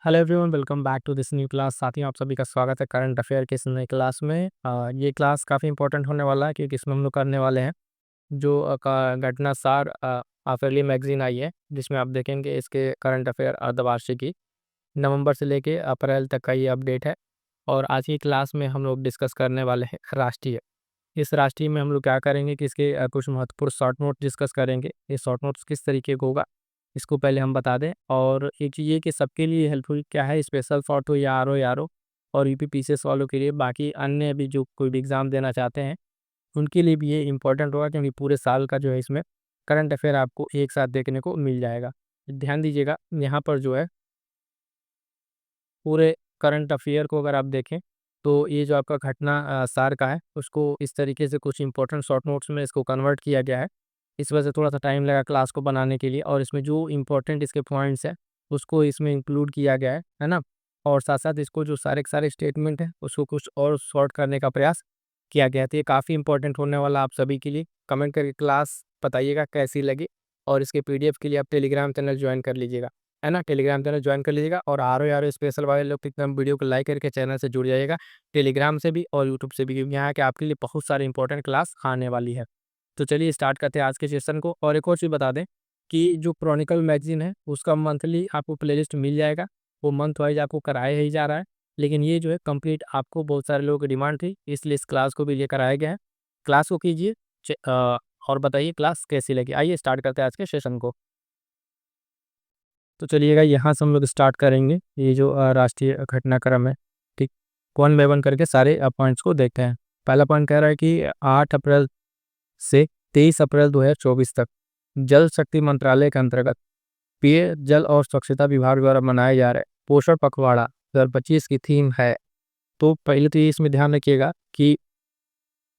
Hello everyone, welcome back to this new class. साथियों, आप सभी का स्वागत है करंट अफेयर के इस नई क्लास में। ये क्लास काफ़ी इंपॉर्टेंट होने वाला है क्योंकि इसमें हम लोग करने वाले हैं जो घटना सार हाफेरली मैगजीन आई है, जिसमें आप देखेंगे इसके करंट अफेयर अर्धवार्षिकी नवंबर से लेके अप्रैल तक का ये अपडेट है। और आज की क्लास में हम लोग डिस्कस करने वाले हैं राष्ट्रीय। इस राष्ट्रीय में हम लोग क्या करेंगे कि इसके कुछ महत्वपूर्ण शॉर्ट नोट डिस्कस करेंगे। ये शॉर्ट नोट्स किस तरीके का होगा इसको पहले हम बता दें। और एक चीज़ ये कि सबके लिए हेल्पफुल क्या है, स्पेशल शॉर्ट हो या आर ओ और यूपी पीसीएस वालों के लिए, बाकी अन्य भी जो कोई भी एग्ज़ाम देना चाहते हैं उनके लिए भी ये इंपॉर्टेंट होगा, क्योंकि पूरे साल का जो है इसमें करंट अफेयर आपको एक साथ देखने को मिल जाएगा। ध्यान दीजिएगा, यहाँ पर जो है पूरे करंट अफेयर को अगर आप देखें तो ये जो आपका घटना सार का है उसको इस तरीके से कुछ इंपॉर्टेंट शॉर्ट नोट्स में इसको कन्वर्ट किया गया है। इस वजह से थोड़ा सा टाइम लगा क्लास को बनाने के लिए, और इसमें जो इंपॉर्टेंट इसके पॉइंट्स हैं उसको इसमें इंक्लूड किया गया है ना। और साथ साथ इसको जो सारे के सारे स्टेटमेंट हैं उसको कुछ और शॉर्ट करने का प्रयास किया गया है। तो ये काफ़ी इंपॉर्टेंट होने वाला आप सभी के लिए। कमेंट करके क्लास बताइएगा कैसी लगी, और इसके पीडीएफ के लिए आप टेलीग्राम चैनल ज्वाइन कर लीजिएगा, है ना। टेलीग्राम चैनल ज्वाइन कर लीजिएगा, और आर ओ स्पेशल वाले लोग एकदम वीडियो को लाइक करके चैनल से जुड़ जाइएगा, टेलीग्राम से भी और यूट्यूब से भी, क्योंकि यहाँ के आपके लिए बहुत सारे इंपॉर्टेंट क्लास आने वाली है। तो चलिए स्टार्ट करते हैं आज के सेशन को। और एक और चीज़ बता दें कि जो क्रॉनिकल मैगजीन है उसका मंथली आपको प्लेलिस्ट मिल जाएगा। वो मंथ वाइज आपको कराया ही जा रहा है, लेकिन ये जो है कंप्लीट आपको बहुत सारे लोगों की डिमांड थी, इसलिए इस क्लास को भी ये कराया गया है। क्लास को कीजिए और बताइए क्लास कैसी लगी। आइए स्टार्ट करते हैं आज के सेशन को। तो चलिएगा यहाँ से हम लोग स्टार्ट करेंगे ये जो राष्ट्रीय घटनाक्रम है। ठीक, वन बाय वन करके सारे पॉइंट्स को देखते हैं। पहला पॉइंट कह रहा है कि 8 अप्रैल से 23 अप्रैल 2024 तक जल शक्ति मंत्रालय के अंतर्गत पेय जल और स्वच्छता विभाग द्वारा मनाया जा रहा है पोषण पखवाड़ा 2025 की थीम है। तो पहले तो ये इसमें ध्यान रखिएगा कि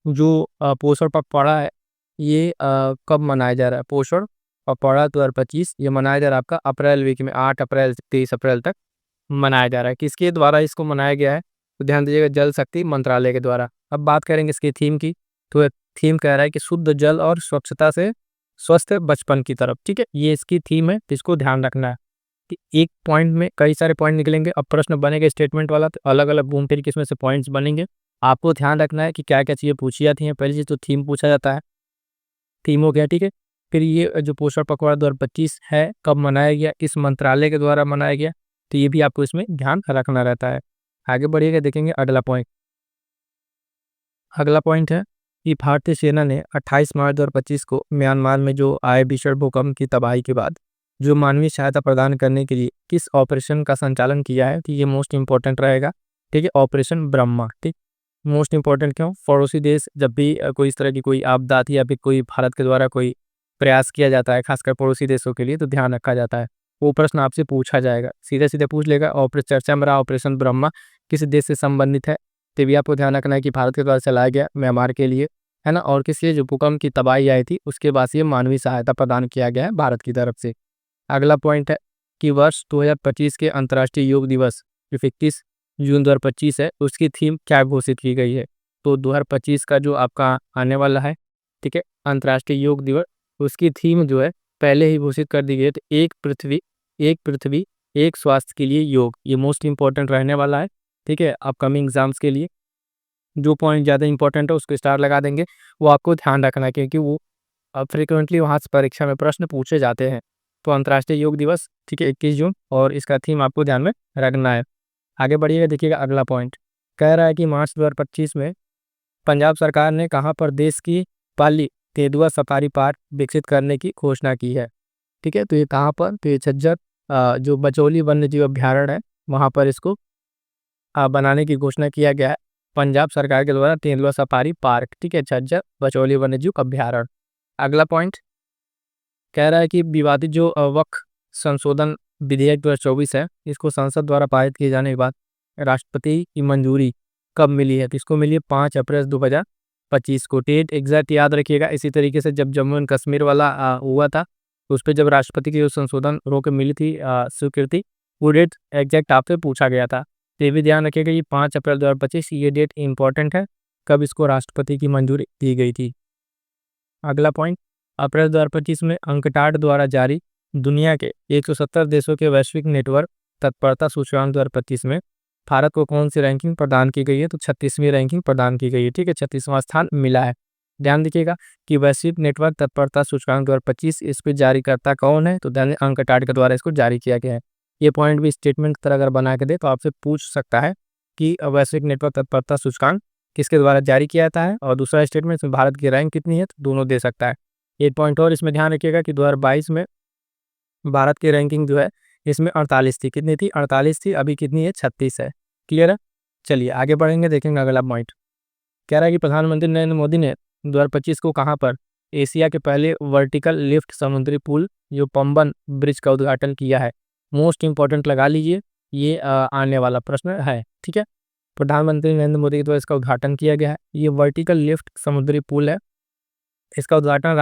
जो पोषण पखवाड़ा है ये कब मनाया जा रहा है। पोषण पखवाड़ा 2025 ये मनाया जा रहा है आपका अप्रैल वीक में, 8 अप्रैल से 23 अप्रैल तक मनाया जा रहा है। किसके द्वारा इसको मनाया गया है तो ध्यान दीजिएगा, जल शक्ति मंत्रालय के द्वारा। अब बात करेंगे इसकी थीम की, तो थीम कह रहा है कि शुद्ध जल और स्वच्छता से स्वस्थ बचपन की तरफ। ठीक है, ये इसकी थीम है, तो इसको ध्यान रखना है कि एक पॉइंट में कई सारे पॉइंट निकलेंगे। अब प्रश्न बनेगा स्टेटमेंट वाला, तो अलग अलग घूम फिर के इसमें से पॉइंट्स बनेंगे। आपको ध्यान रखना है कि क्या क्या चीज़ें पूछी जाती हैं। पहली चीज़ तो थीम पूछा जाता है, थीम हो गया, ठीक है। फिर ये जो पोषण पखवाड़ा 2025 है कब मनाया गया, किस मंत्रालय के द्वारा मनाया गया, तो ये भी आपको इसमें ध्यान रखना रहता है। आगे बढ़िएगा, देखेंगे अगला पॉइंट। अगला पॉइंट है कि भारतीय सेना ने 28 मार्च 2025 को म्यांमार में जो आए भीषण भूकंप की तबाही के बाद जो मानवीय सहायता प्रदान करने के लिए किस ऑपरेशन का संचालन किया है, तो ये मोस्ट इंपॉर्टेंट रहेगा। ठीक है, ऑपरेशन ब्रह्मा। ठीक, मोस्ट इंपॉर्टेंट क्यों, पड़ोसी देश जब भी कोई इस तरह की कोई आपदा आती है या फिर कोई भारत के द्वारा कोई प्रयास किया जाता है खासकर पड़ोसी देशों के लिए, तो ध्यान रखा जाता है। वो प्रश्न आपसे पूछा जाएगा, सीधे सीधे पूछ लेगा। ऑपरेशन चर्चा में रहा ऑपरेशन ब्रह्मा किस देश से संबंधित है, तो भी आपको ध्यान रखना है कि भारत के द्वारा चलाया गया म्यांमार के लिए, है ना। और किस लिए, जो भूकंप की तबाही आई थी उसके बाद ये मानवीय सहायता प्रदान किया गया है भारत की तरफ से। अगला पॉइंट है कि वर्ष 2025 के अंतर्राष्ट्रीय योग दिवस जो 21 जून 2025 है उसकी थीम क्या घोषित की गई है। तो 2025 का जो आपका आने वाला है, ठीक है, अंतर्राष्ट्रीय योग दिवस, उसकी थीम जो है पहले ही घोषित कर दी गई है। तो एक पृथ्वी एक स्वास्थ्य के लिए योग, ये मोस्ट इंपॉर्टेंट रहने वाला है। ठीक है, अपकमिंग एग्जाम्स के लिए जो पॉइंट ज़्यादा इंपॉर्टेंट है उसको स्टार लगा देंगे, वो आपको ध्यान रखना है क्योंकि वो फ्रिक्वेंटली वहाँ से परीक्षा में प्रश्न पूछे जाते हैं। तो अंतर्राष्ट्रीय योग दिवस, ठीक है, 21 जून, और इसका थीम आपको ध्यान में रखना है। आगे बढ़िएगा, देखिएगा अगला पॉइंट कह रहा है कि मार्च 2025 में पंजाब सरकार ने कहाँ पर देश की पहली तेंदुआ सफारी पार्क विकसित करने की घोषणा की है। ठीक है, तो ये कहाँ पर, तो ये झज्जर जो बचौली वन्यजीव अभ्यारण्य है वहाँ पर इसको बनाने की घोषणा किया गया है पंजाब सरकार के द्वारा, तेंदुआ सफारी पार्क। ठीक है, झज्जर बचौली वन्यजीव अभ्यारण्य। अगला पॉइंट कह रहा है कि विवादित जो वक्फ संशोधन विधेयक 2024 है इसको संसद द्वारा पारित किए जाने के बाद राष्ट्रपति की मंजूरी कब मिली है, तो इसको मिली है 5 अप्रैल 2025 को। डेट एग्जैक्ट याद रखिएगा। इसी तरीके से जब जम्मू एंड कश्मीर वाला हुआ था तो उस पर जब राष्ट्रपति की जो संशोधन रोक मिली थी स्वीकृति, वो डेट एग्जैक्ट आपसे पूछा गया था। तो ये भी ध्यान रखिएगा, ये 5 अप्रैल 2025 ये डेट इंपॉर्टेंट है, कब इसको राष्ट्रपति की मंजूरी दी गई थी। अगला पॉइंट, अप्रैल 2025 में अंकटाड द्वारा जारी दुनिया के 170 देशों के वैश्विक नेटवर्क तत्परता सूचकांक 2025 में भारत को कौन सी रैंकिंग प्रदान की गई है? तो 36वीं रैंकिंग प्रदान की गई है। ठीक है, 36वां स्थान मिला है। ध्यान दीजिएगा कि वैश्विक नेटवर्क तत्परता सूचकांक 2025 इस पे जारीकर्ता कौन है? तो दैनिक अंकटाड के द्वारा इसको जारी किया गया है। ये पॉइंट भी स्टेटमेंट की तरह अगर बना के दे तो आपसे पूछ सकता है कि वैश्विक नेटवर्क तत्परता सूचकांक किसके द्वारा जारी किया जाता है, और दूसरा स्टेटमेंट इसमें भारत की रैंक कितनी है, तो दोनों दे सकता है। एक पॉइंट और इसमें ध्यान रखिएगा कि 2022 में भारत की रैंकिंग जो है इसमें 48 थी। कितनी थी? 48 थी। अभी कितनी है? 36 है। क्लियर है? चलिए आगे बढ़ेंगे, देखेंगे अगला पॉइंट। कह रहा है कि प्रधानमंत्री नरेंद्र मोदी ने 2025 को कहाँ पर एशिया के पहले वर्टिकल लिफ्ट समुद्री पुल जो पंबन ब्रिज का उद्घाटन किया है? मोस्ट इंपॉर्टेंट लगा लीजिए, ये आने वाला प्रश्न है। ठीक है, प्रधानमंत्री नरेंद्र मोदी के द्वारा इसका उद्घाटन किया गया है। ये वर्टिकल लिफ्ट समुद्री पुल है। इसका उद्घाटन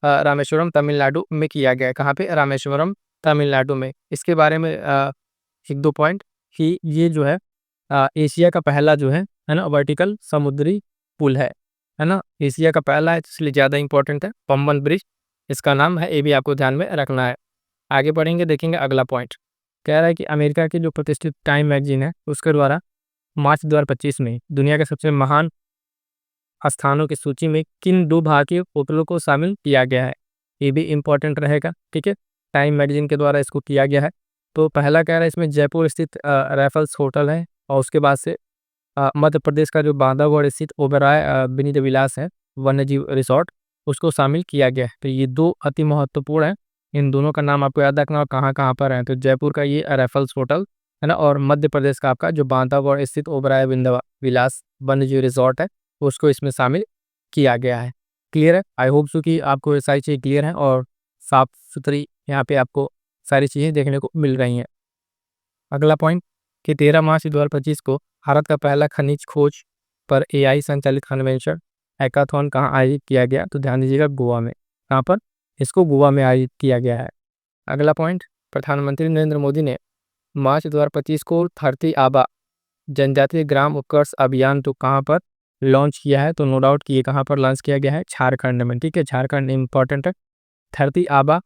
रामेश्वरम तमिलनाडु में किया गया है। कहाँ पे? रामेश्वरम तमिलनाडु में। इसके बारे में एक दो पॉइंट कि ये जो है एशिया का पहला जो है ना वर्टिकल समुद्री पुल है ना, एशिया का पहला है, इसलिए ज़्यादा इंपॉर्टेंट है। पंबन ब्रिज इसका नाम है, ये भी आपको ध्यान में रखना है। आगे बढ़ेंगे, देखेंगे अगला पॉइंट। कह रहा है कि अमेरिका की जो प्रतिष्ठित टाइम मैगजीन है उसके द्वारा मार्च 2025 में दुनिया के सबसे महान स्थानों की सूची में किन दो भारतीय होटलों को शामिल किया गया है? ये भी इंपॉर्टेंट रहेगा। ठीक है, टाइम मैगजीन के द्वारा इसको किया गया है। तो पहला कह रहा है इसमें जयपुर स्थित रैफल्स होटल है, और उसके बाद से मध्य प्रदेश का जो बांधवगढ़ स्थित ओबेरॉय विनीत विलास है वन्यजीव रिसोर्ट, उसको शामिल किया गया है। तो ये दो अति महत्वपूर्ण है, इन दोनों का नाम आपको याद रखना और कहाँ कहाँ पर है। तो जयपुर का ये रैफल्स होटल है ना, और मध्य प्रदेश का आपका जो बांधवगढ़ स्थित ओबेरॉय विलास वन्यजीव रिसोर्ट है उसको इसमें शामिल किया गया है। क्लियर है? आई होप सो कि आपको ये सारी चीज़ें क्लियर हैं और साफ सुथरी यहाँ पे आपको सारी चीज़ें देखने को मिल रही हैं। अगला पॉइंट कि 13 मार्च 2025 को भारत का पहला खनिज खोज पर एआई संचालित कन्वेंशन हैकाथॉन कहाँ आयोजित किया गया? तो ध्यान दीजिएगा गोवा में। कहाँ पर? इसको गोवा में आयोजित किया गया है। अगला पॉइंट, प्रधानमंत्री नरेंद्र मोदी ने मार्च 2025 को धरती आबा जनजातीय ग्राम उत्कर्ष अभियान तो कहाँ पर लॉन्च किया है? तो नो डाउट कि ये कहाँ पर लॉन्च किया गया है? झारखंड में। ठीक है, झारखंड इंपॉर्टेंट है। धरती आबा,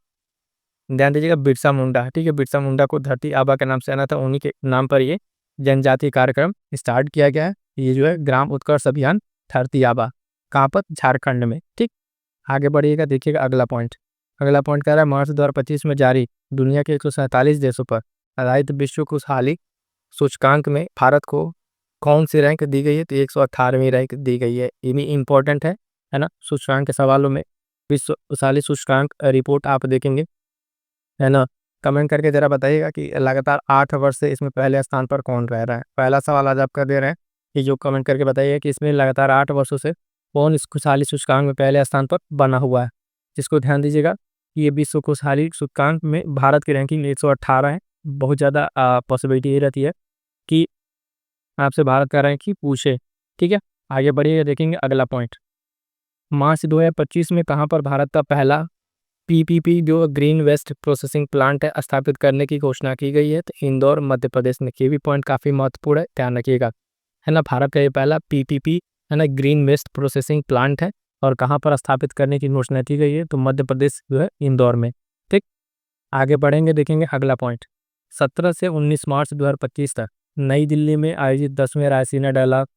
ध्यान दीजिएगा बिरसा मुंडा। ठीक है, बिरसा मुंडा को धरती आबा के नाम से आना था, उन्हीं के नाम पर ये जनजातीय कार्यक्रम स्टार्ट किया गया है। ये जो है ग्राम उत्कर्ष अभियान धरती आबा, कहाँ पर? झारखंड में। ठीक, आगे बढ़िएगा, देखिएगा अगला पॉइंट। अगला पॉइंट कह रहा है मार्च 2025 में जारी दुनिया के 147 देशों पर आधारित विश्व खुशहाली सूचकांक में भारत को कौन सी रैंक दी गई है? तो 118वीं रैंक दी गई है। ये भी इंपॉर्टेंट है ना, सूचकांक के सवालों में। विश्व खुशहाली सूचकांक रिपोर्ट आप देखेंगे, है ना। कमेंट करके जरा बताइएगा कि लगातार 8 वर्ष से इसमें पहले स्थान पर कौन रह रहा है। पहला सवाल आज आपका दे रहे हैं कि जो कमेंट करके बताइए कि इसमें लगातार 8 वर्षों से कौन इस खुशहाली सूचकांक में पहले स्थान पर बना हुआ है। जिसको ध्यान दीजिएगा कि ये विश्व खुशहाली सूचकांक में भारत की रैंकिंग 118 है। बहुत ज़्यादा पॉसिबिलिटी ये रहती है कि आपसे भारत का रैंक ही पूछे। ठीक है, आगे बढ़िए, देखेंगे अगला पॉइंट। मार्च 2025 में कहाँ पर भारत का पहला पीपीपी जो ग्रीन वेस्ट प्रोसेसिंग प्लांट है स्थापित करने की घोषणा की गई है? तो इंदौर मध्य प्रदेश में। ये भी पॉइंट काफ़ी महत्वपूर्ण है, ध्यान रखिएगा, है ना। भारत का ये पहला पीपीपी है ना ग्रीन वेस्ट प्रोसेसिंग प्लांट है, और कहाँ पर स्थापित करने की घोषणा की गई है? तो मध्य प्रदेश जो है इंदौर में। ठीक, आगे बढ़ेंगे, देखेंगे अगला पॉइंट। 17 से 19 मार्च 2025 तक नई दिल्ली में आयोजित 10वें रायसीना डायलॉग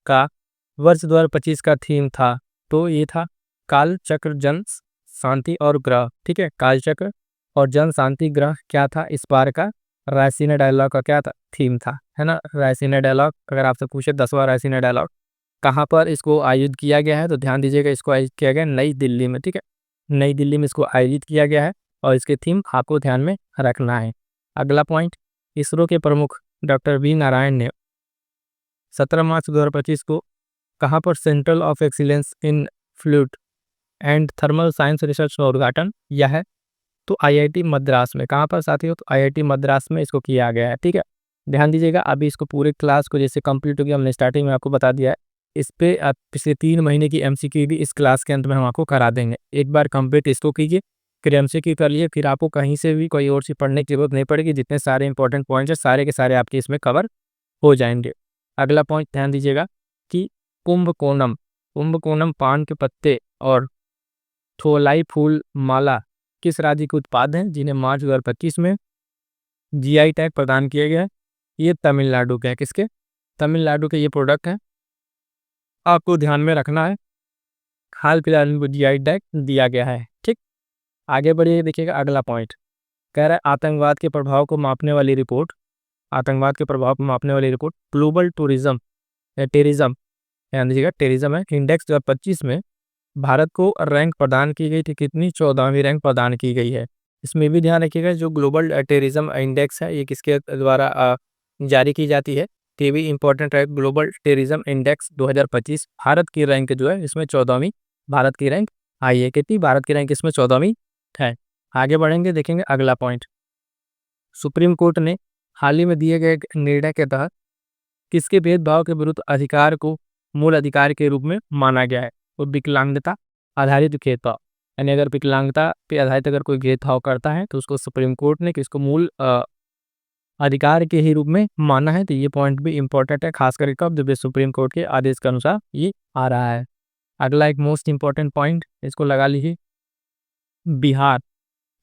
का वर्ष 2025 का थीम था? तो ये था काल चक्र जन शांति और ग्रह। ठीक है, काल चक्र और जन शांति ग्रह क्या था इस बार का रायसीना डायलॉग का? क्या था? थीम था, है ना। रायसीना डायलॉग अगर आपसे पूछे 10वां रायसीना डायलॉग कहाँ पर इसको आयोजित किया गया है? तो ध्यान दीजिएगा, इसको आयोजित किया गया नई दिल्ली में। ठीक है, नई दिल्ली में इसको आयोजित किया गया है, और इसके थीम आपको ध्यान में रखना है। अगला पॉइंट, इसरो के प्रमुख डॉक्टर वी नारायण ने 17 मार्च 2025 को कहाँ पर central of excellence in fluid and thermal science research का उद्घाटन किया है? तो आईआईटी मद्रास में। कहाँ पर साथियों? तो आईआईटी मद्रास में इसको किया गया है। ठीक है, ध्यान दीजिएगा, अभी इसको पूरे क्लास को जैसे कंप्लीट हो गया, हमने स्टार्टिंग में आपको बता दिया है। इस पे आप पिछले 3 महीने की एमसीक्यू भी इस क्लास के अंत में हम आपको करा देंगे। एक बार कंप्लीट इसको कीजिए, फिर एमसीक्यू कर लिए, फिर आपको कहीं से भी कोई और चीज़ पढ़ने की जरूरत नहीं पड़ेगी। जितने सारे इंपॉर्टेंट पॉइंट्स हैं सारे के सारे आपके इसमें कवर हो जाएंगे। अगला पॉइंट ध्यान दीजिएगा कि कुंभकोणम, कुंभकोणम पान के पत्ते और थोलाई फूल माला किस राज्य के उत्पाद हैं जिन्हें मार्च 2025 में जीआई टैग प्रदान किया गया है, ये तमिलनाडु का है। किसके? तमिलनाडु के ये प्रोडक्ट है, आपको ध्यान में रखना है। हाल फिलहाल इनको जीआई टैग दिया गया है। ठीक, आगे बढ़िए, देखिएगा अगला पॉइंट कह रहा है आतंकवाद के प्रभाव को मापने वाली रिपोर्ट, आतंकवाद के प्रभाव को मापने वाली रिपोर्ट ग्लोबल टूरिज्म टेररिज्म, ध्यान दीजिएगा टेररिज्म है, इंडेक्स 2025 में भारत को रैंक प्रदान की गई थी। कितनी? 14वीं रैंक प्रदान की गई है। इसमें भी ध्यान रखिएगा जो ग्लोबल टेररिज्म इंडेक्स है ये किसके द्वारा जारी की जाती है, तो ये भी इंपॉर्टेंट है। ग्लोबल टेररिज्म इंडेक्स 2025, भारत की रैंक जो है इसमें 14वीं भारत की रैंक आई है। कितनी? भारत की रैंक इसमें 14वीं है। आगे बढ़ेंगे, देखेंगे अगला पॉइंट। सुप्रीम कोर्ट ने हाल ही में दिए गए निर्णय के तहत किसके भेदभाव के विरुद्ध अधिकार को मूल अधिकार के रूप में माना गया है? और विकलांगता आधारित भेदभाव, यानी अगर विकलांगता पे आधारित अगर कोई भेदभाव करता है तो उसको सुप्रीम कोर्ट ने किसको मूल अधिकार के ही रूप में माना है। तो ये पॉइंट भी इंपॉर्टेंट है, खासकर कब? जब सुप्रीम कोर्ट के आदेश के अनुसार ये आ रहा है। अगला एक मोस्ट इंपॉर्टेंट पॉइंट, इसको लगा लीजिए। बिहार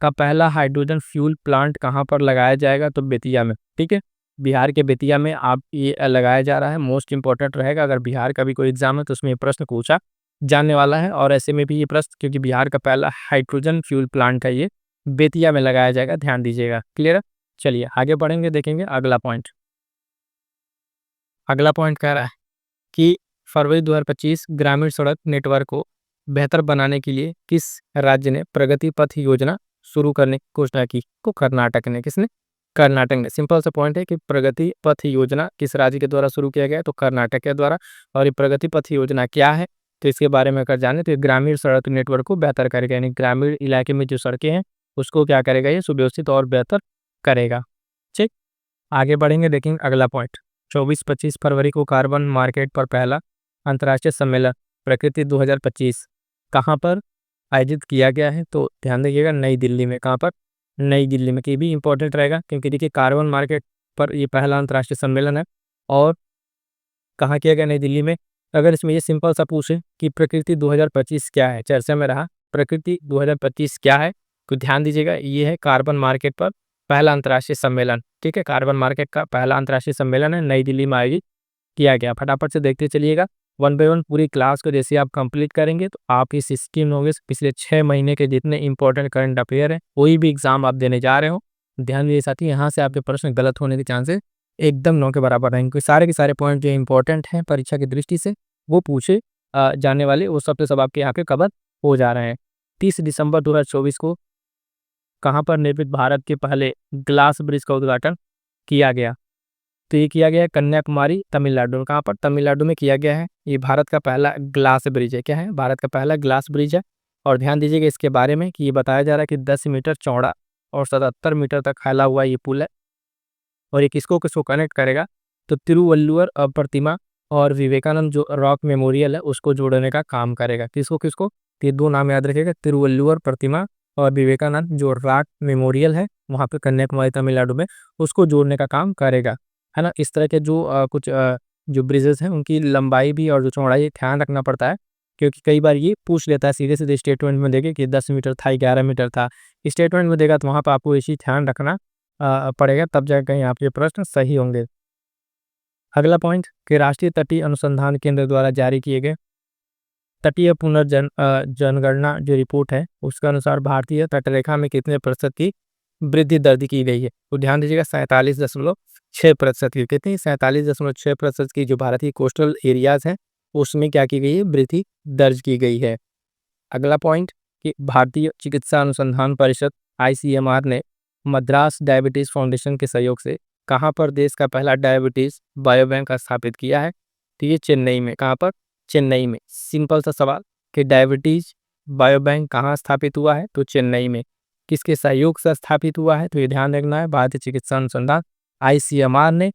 का पहला हाइड्रोजन फ्यूल प्लांट कहाँ पर लगाया जाएगा? तो बेतिया में। ठीक है, बिहार के बेतिया में आप ये लगाया जा रहा है। मोस्ट इंपॉर्टेंट रहेगा, अगर बिहार का भी कोई एग्जाम है तो उसमें ये प्रश्न पूछा जाने वाला है। और ऐसे में भी ये प्रश्न, क्योंकि बिहार का पहला हाइड्रोजन फ्यूल प्लांट है, ये बेतिया में लगाया जाएगा, ध्यान दीजिएगा। क्लियर है? चलिए आगे बढ़ेंगे, देखेंगे अगला पॉइंट। अगला पॉइंट कह रहा है कि फरवरी 2025 ग्रामीण सड़क नेटवर्क को बेहतर बनाने के लिए किस राज्य ने प्रगति पथ योजना शुरू करने की घोषणा की? को कर्नाटक ने। किसने? कर्नाटक ने। सिंपल सा पॉइंट है कि प्रगति पथ योजना किस राज्य के द्वारा शुरू किया गया है? तो कर्नाटक के द्वारा। और ये प्रगति पथ योजना क्या है तो इसके बारे में अगर जाने तो ये ग्रामीण सड़क नेटवर्क को बेहतर करेगा, यानी ग्रामीण इलाके में जो सड़कें हैं उसको क्या करेगा? ये सुव्यवस्थित और बेहतर करेगा। ठीक, आगे बढ़ेंगे, देखेंगे अगला पॉइंट। 24-25 फरवरी को कार्बन मार्केट पर पहला अंतर्राष्ट्रीय सम्मेलन प्रकृति 2025 कहाँ पर आयोजित किया गया है? तो ध्यान दीजिएगा, नई दिल्ली में। कहाँ पर? नई दिल्ली में। कि भी इंपॉर्टेंट रहेगा, क्योंकि देखिए कार्बन मार्केट पर ये पहला अंतर्राष्ट्रीय सम्मेलन है और कहाँ किया गया? नई दिल्ली में। अगर इसमें ये सिंपल सा पूछे कि प्रकृति 2025 क्या है, चर्चा में रहा प्रकृति 2025 क्या है, तो ध्यान दीजिएगा ये है कार्बन मार्केट पर पहला अंतर्राष्ट्रीय सम्मेलन। ठीक है, कार्बन मार्केट का पहला अंतर्राष्ट्रीय सम्मेलन है, नई दिल्ली में आयोजित किया गया। फटाफट से देखते चलिएगा, 1 बाय 1 पूरी क्लास को जैसे आप कंप्लीट करेंगे तो आप इस स्कीम नॉलेज पिछले 6 महीने के जितने इंपॉर्टेंट करंट अफेयर हैं, कोई भी एग्जाम आप देने जा रहे हो, ध्यान दीजिए साथी, यहाँ से आपके प्रश्न गलत होने के चांसेस एकदम 9 के बराबर रहेंगे, क्योंकि सारे के सारे पॉइंट जो इंपॉर्टेंट हैं परीक्षा की दृष्टि से वो पूछे जाने वाले, वो सब से सब आपके यहाँ पे कवर हो जा रहे हैं। 30 दिसंबर 2024 को कहाँ पर निर्मित भारत के पहले ग्लास ब्रिज का उद्घाटन किया गया? तो ये किया गया है कन्याकुमारी, तमिलनाडु में। कहाँ पर? तमिलनाडु में किया गया है। ये भारत का पहला ग्लास ब्रिज है। क्या है? भारत का पहला ग्लास ब्रिज है। और ध्यान दीजिएगा इसके बारे में कि ये बताया जा रहा है कि 10 मीटर चौड़ा और 77 मीटर तक फैला हुआ ये पुल है। और ये किसको किसको कनेक्ट करेगा? तो तिरुवल्लुवर प्रतिमा और विवेकानंद जो रॉक मेमोरियल है उसको जोड़ने का काम करेगा। किसको किसको? तो ये दो नाम याद रखिएगा, तिरुवल्लुवर प्रतिमा और विवेकानंद जो रॉक मेमोरियल है वहाँ पे कन्याकुमारी तमिलनाडु में, उसको जोड़ने का काम करेगा, है ना। इस तरह के जो कुछ जो ब्रिजेस हैं उनकी लंबाई भी और जो चौड़ाई ध्यान रखना पड़ता है, क्योंकि कई बार ये पूछ लेता है सीधे सीधे स्टेटमेंट में देखे कि 10 मीटर था, 11 मीटर था, स्टेटमेंट में देगा तो वहाँ पर आपको ये चीज़ ध्यान रखना पड़ेगा, तब जाकर कहीं आपके प्रश्न सही होंगे। अगला पॉइंट कि राष्ट्रीय तटीय अनुसंधान केंद्र द्वारा जारी किए गए तटीय जनगणना जो रिपोर्ट है उसके अनुसार भारतीय तटरेखा में कितने प्रतिशत की वृद्धि दर्ज की गई है? तो ध्यान दीजिएगा 47.6% की। कितनी? 47.6% की जो भारतीय कोस्टल एरियाज हैं उसमें क्या की गई है? वृद्धि दर्ज की गई है। अगला पॉइंट कि भारतीय चिकित्सा अनुसंधान परिषद ICMR ने मद्रास डायबिटीज फाउंडेशन के सहयोग से कहाँ पर देश का पहला डायबिटीज बायोबैंक स्थापित किया है? तो ये चेन्नई में। कहाँ पर? चेन्नई में। सिंपल सा सवाल कि डायबिटीज बायोबैंक कहाँ स्थापित हुआ है? तो चेन्नई में। किसके सहयोग से स्थापित हुआ है? तो ये ध्यान रखना है, भारतीय चिकित्सा अनुसंधान ICMR ने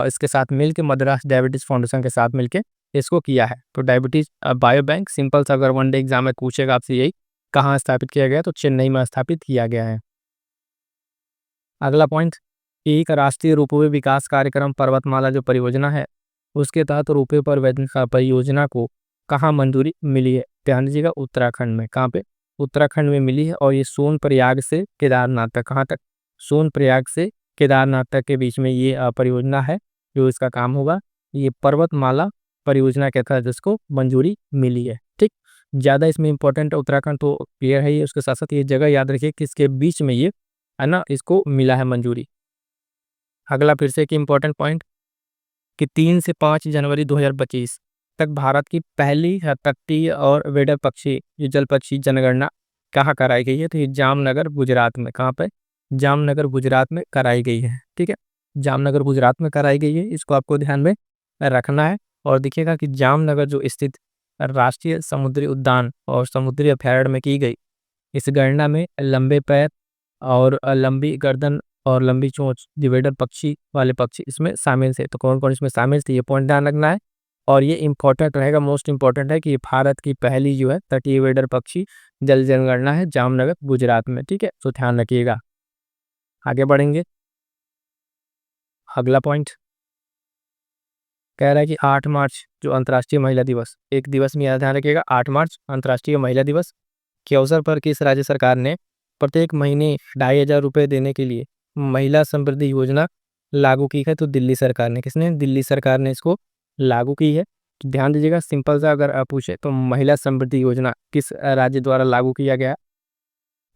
इसके साथ मिलकर मद्रास डायबिटीज फाउंडेशन के साथ मिलकर इसको किया है। तो डायबिटीज बायोबैंक, सिंपल सा अगर वनडे एग्जाम में पूछेगा आपसे यही, कहाँ स्थापित किया गया? तो चेन्नई में स्थापित किया गया है। अगला पॉइंट, एक राष्ट्रीय रोपवे विकास कार्यक्रम पर्वतमाला जो परियोजना है उसके तहत रोपवे पर वैज्ञानिक परियोजना को कहाँ मंजूरी मिली है? ध्यान दीजिएगा उत्तराखंड में। कहाँ पे? उत्तराखंड में मिली है। और ये सोनप्रयाग से केदारनाथ तक। कहाँ तक? सोनप्रयाग से केदारनाथ तक के बीच में ये परियोजना है जो इसका काम होगा। ये पर्वतमाला परियोजना के तहत इसको मंजूरी मिली है। ठीक, ज़्यादा इसमें इंपॉर्टेंट उत्तराखंड तो क्लियर है ये, उसके साथ साथ ये जगह याद रखिए किसके बीच में ये है ना इसको मिला है मंजूरी। अगला फिर से एक इम्पोर्टेंट पॉइंट कि 3 से 5 जनवरी 2025 तक भारत की पहली तटीय और वेडर पक्षी जो जल पक्षी जनगणना कहाँ कराई गई है, तो ये जामनगर गुजरात में। कहाँ पे? जामनगर गुजरात में कराई गई है। ठीक है, जामनगर गुजरात में कराई गई है, इसको आपको ध्यान में रखना है। और देखिएगा कि जामनगर जो स्थित राष्ट्रीय समुद्री उद्यान और समुद्री अभयारण्य में की गई इस गणना में लंबे पैर और लंबी गर्दन और लंबी चोंच डिवाइडर पक्षी वाले पक्षी इसमें शामिल थे। तो कौन कौन इसमें शामिल थे ये पॉइंट ध्यान रखना है। और ये इंपॉर्टेंट रहेगा, मोस्ट इंपॉर्टेंट है कि ये भारत की पहली जो है तटीय वेडर पक्षी जल जनगणना है जामनगर गुजरात में। ठीक है, तो ध्यान रखिएगा। आगे बढ़ेंगे, अगला पॉइंट कह रहा है कि 8 मार्च जो अंतर्राष्ट्रीय महिला दिवस, एक दिवस में याद ध्यान रखिएगा, 8 मार्च अंतर्राष्ट्रीय महिला दिवस के अवसर पर किस राज्य सरकार ने प्रत्येक महीने 2,500 रुपये देने के लिए महिला समृद्धि योजना लागू की है? तो दिल्ली सरकार ने। किसने? दिल्ली सरकार ने इसको लागू की है। तो ध्यान दीजिएगा, सिंपल सा अगर आप पूछे तो महिला समृद्धि योजना किस राज्य द्वारा लागू किया गया?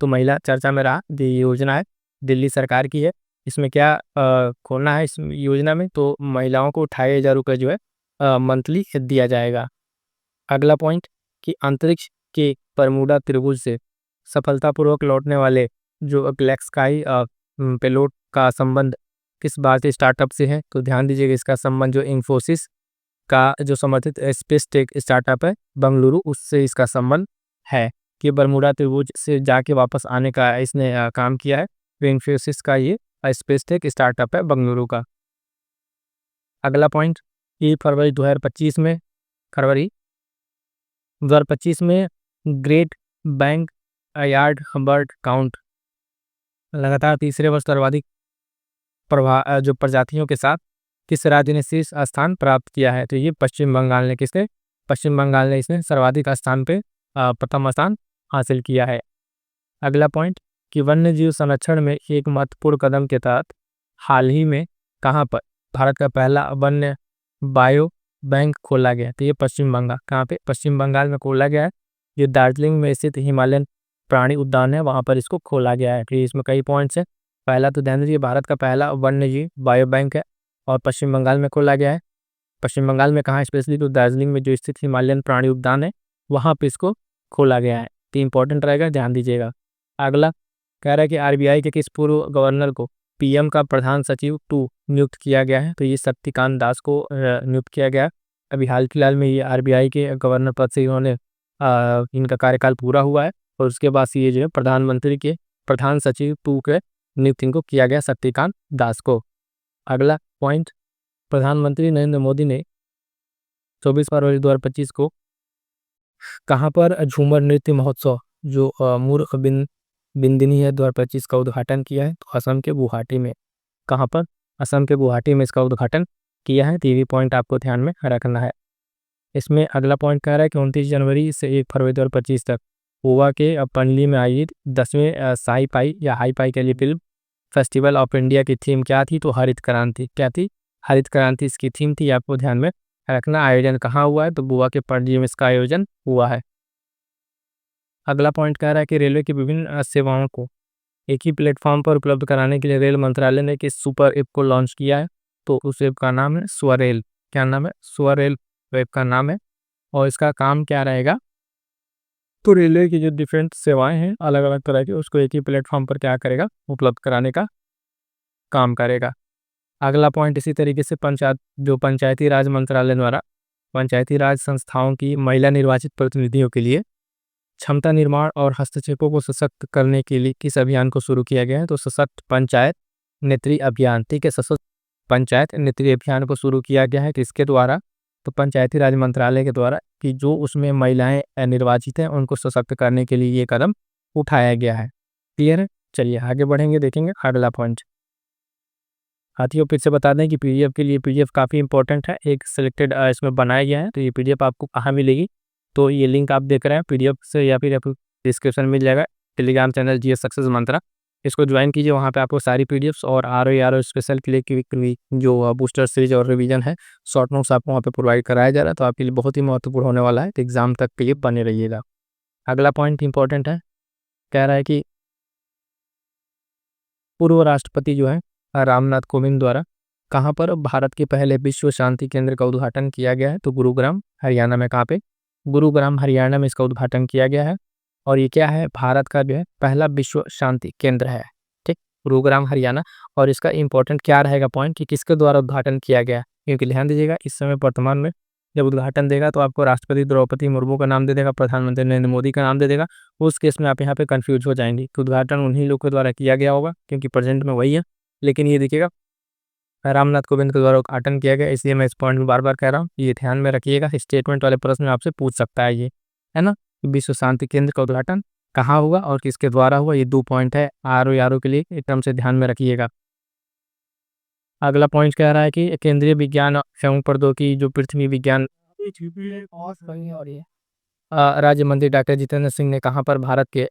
तो महिला चर्चा में रहा, ये योजना है दिल्ली सरकार की है। इसमें क्या खोलना है इस योजना में? तो महिलाओं को 2,500 रुपये जो है मंथली दिया जाएगा। अगला पॉइंट कि अंतरिक्ष के बरमूडा त्रिभुज से सफलतापूर्वक लौटने वाले जो ब्लैक स्काई पेलोड का संबंध किस भारतीय स्टार्टअप से है? तो ध्यान दीजिएगा, इसका संबंध जो इन्फोसिस का जो समर्थित स्पेस टेक स्टार्टअप है बंगलुरु, उससे इसका संबंध है कि बरमूडा त्रिभुज से जाके वापस आने का इसने काम किया है। तो इन्फोसिस का ये स्पेस टेक स्टार्टअप है बंगलुरु का। अगला पॉइंट, ये फरवरी 2025 में great bank yard bird count लगातार तीसरे वर्ष सर्वाधिक जो प्रजातियों के साथ किस राज्य ने शीर्ष स्थान प्राप्त किया है? तो ये पश्चिम बंगाल ने। किसने? पश्चिम बंगाल ने इसने सर्वाधिक स्थान पे प्रथम स्थान हासिल किया है। अगला पॉइंट कि वन्य जीव संरक्षण में एक महत्वपूर्ण कदम के तहत हाल ही में कहाँ पर भारत का पहला वन्य बायो बैंक खोला गया? तो ये पश्चिम बंगाल। कहाँ पे? पश्चिम बंगाल में खोला गया है। ये दार्जिलिंग में स्थित हिमालयन प्राणी उद्यान है, वहाँ पर इसको खोला गया है। तो इसमें कई पॉइंट्स हैं। पहला तो ध्यान दीजिए, भारत का पहला वन्य जीव बायो बैंक है और पश्चिम बंगाल में खोला गया है। पश्चिम बंगाल में कहाँ? स्पेशली तो दार्जिलिंग में जो स्थित हिमालयन प्राणी उद्यान है वहाँ पे इसको खोला गया है। तो इंपॉर्टेंट रहेगा, ध्यान दीजिएगा। अगला कह रहा है कि आरबीआई के किस पूर्व गवर्नर को पीएम का प्रधान सचिव 2 नियुक्त किया गया है? तो ये शक्तिकांत दास को नियुक्त किया गया। अभी हाल फिलहाल में ये आरबीआई के गवर्नर पद से इन्होंने इनका कार्यकाल पूरा हुआ है और उसके बाद ये जो है प्रधानमंत्री के प्रधान सचिव 2 के नियुक्त इनको किया गया, शक्तिकांत दास को। अगला पॉइंट, प्रधानमंत्री नरेंद्र मोदी ने 24 फरवरी 2025 को कहाँ पर झूमर नृत्य महोत्सव जो मूर्ख बिंदिनी है 2025 का उद्घाटन किया है? तो असम के गुवाहाटी में। कहाँ पर? असम के गुवाहाटी में इसका उद्घाटन किया है। तो ये पॉइंट आपको ध्यान में रखना है। इसमें अगला पॉइंट कह रहा है कि 29 जनवरी से 1 फरवरी 2025 तक गोवा के पणजी में आयोजित 10वें साई पाई या हाई पाई के लिए फिल्म फेस्टिवल ऑफ इंडिया की थीम क्या थी? तो हरित क्रांति। क्या थी? हरित क्रांति इसकी थीम थी, आपको ध्यान में रखना। आयोजन कहाँ हुआ है? तो गोवा के पणजी में इसका आयोजन हुआ है। अगला पॉइंट कह रहा है कि रेलवे की विभिन्न सेवाओं को एक ही प्लेटफॉर्म पर उपलब्ध कराने के लिए रेल मंत्रालय ने किस सुपर ऐप को लॉन्च किया है? तो उस ऐप का नाम है स्वरेल। क्या नाम है? स्वरेल ऐप का नाम है। और इसका काम क्या रहेगा? तो रेलवे की जो डिफरेंट सेवाएं हैं अलग अलग तरह की, उसको एक ही प्लेटफॉर्म पर क्या करेगा? उपलब्ध कराने का काम करेगा। अगला पॉइंट इसी तरीके से पंचायती राज मंत्रालय द्वारा पंचायती राज संस्थाओं की महिला निर्वाचित प्रतिनिधियों के लिए क्षमता निर्माण और हस्तक्षेपों को सशक्त करने के लिए किस अभियान को शुरू किया गया है? तो सशक्त पंचायत नेत्री अभियान। ठीक है, सशक्त पंचायत नेत्री अभियान को शुरू किया गया है। किसके द्वारा? तो पंचायती राज मंत्रालय के द्वारा, कि जो उसमें महिलाएं निर्वाचित हैं उनको सशक्त करने के लिए ये कदम उठाया गया है। क्लियर है? चलिए आगे बढ़ेंगे, देखेंगे अगला पॉइंट। साथियों फिर से बता दें कि पीडीएफ के लिए पीडीएफ काफ़ी इंपॉर्टेंट है, एक सिलेक्टेड इसमें बनाया गया है। तो ये पीडीएफ आपको कहाँ मिलेगी? तो ये लिंक आप देख रहे हैं पीडीएफ से या फिर आपको डिस्क्रिप्शन मिल जाएगा। टेलीग्राम चैनल जीएस सक्सेस मंत्रा, इसको ज्वाइन कीजिए, वहाँ पे आपको सारी पीडीएफ्स और आर स्पेशल के लिए की जो बूस्टर सीरीज और रिवीजन है, शॉर्ट नोट्स आपको वहाँ पे प्रोवाइड कराया जा रहा है, तो आपके लिए बहुत ही महत्वपूर्ण होने वाला है, तो एग्जाम तक के लिए बने रहिएगा। अगला पॉइंट इंपॉर्टेंट है, कह रहा है कि पूर्व राष्ट्रपति जो है रामनाथ कोविंद द्वारा कहाँ पर भारत के पहले विश्व शांति केंद्र का उद्घाटन किया गया है? तो गुरुग्राम हरियाणा में। कहाँ पे? गुरुग्राम हरियाणा में इसका उद्घाटन किया गया है। और ये क्या है? भारत का जो है पहला विश्व शांति केंद्र है। ठीक, गुरुग्राम हरियाणा। और इसका इंपॉर्टेंट क्या रहेगा पॉइंट कि किसके द्वारा उद्घाटन किया गया है, क्योंकि ध्यान दीजिएगा इस समय वर्तमान में जब उद्घाटन देगा तो आपको राष्ट्रपति द्रौपदी मुर्मू का नाम दे देगा, प्रधानमंत्री नरेंद्र मोदी का नाम दे देगा। उस केस में आप यहाँ पे कंफ्यूज हो जाएंगे कि उद्घाटन उन्हीं लोग के द्वारा किया गया होगा, क्योंकि प्रेजेंट में वही है। लेकिन ये देखिएगा रामनाथ कोविंद के द्वारा उद्घाटन किया गया, इसलिए मैं इस पॉइंट में बार बार कह रहा हूँ, ये ध्यान में रखिएगा। स्टेटमेंट वाले प्रश्न में आपसे पूछ सकता है ये, है ना। विश्व शांति केंद्र का उद्घाटन कहाँ हुआ और किसके द्वारा हुआ, ये 2 पॉइंट है आर के लिए, एकदम से ध्यान में रखिएगा। अगला पॉइंट कह रहा है कि केंद्रीय विज्ञान एवं प्रौद्योगिकी जो पृथ्वी विज्ञान राज्य मंत्री डॉक्टर जितेंद्र सिंह ने कहाँ पर भारत के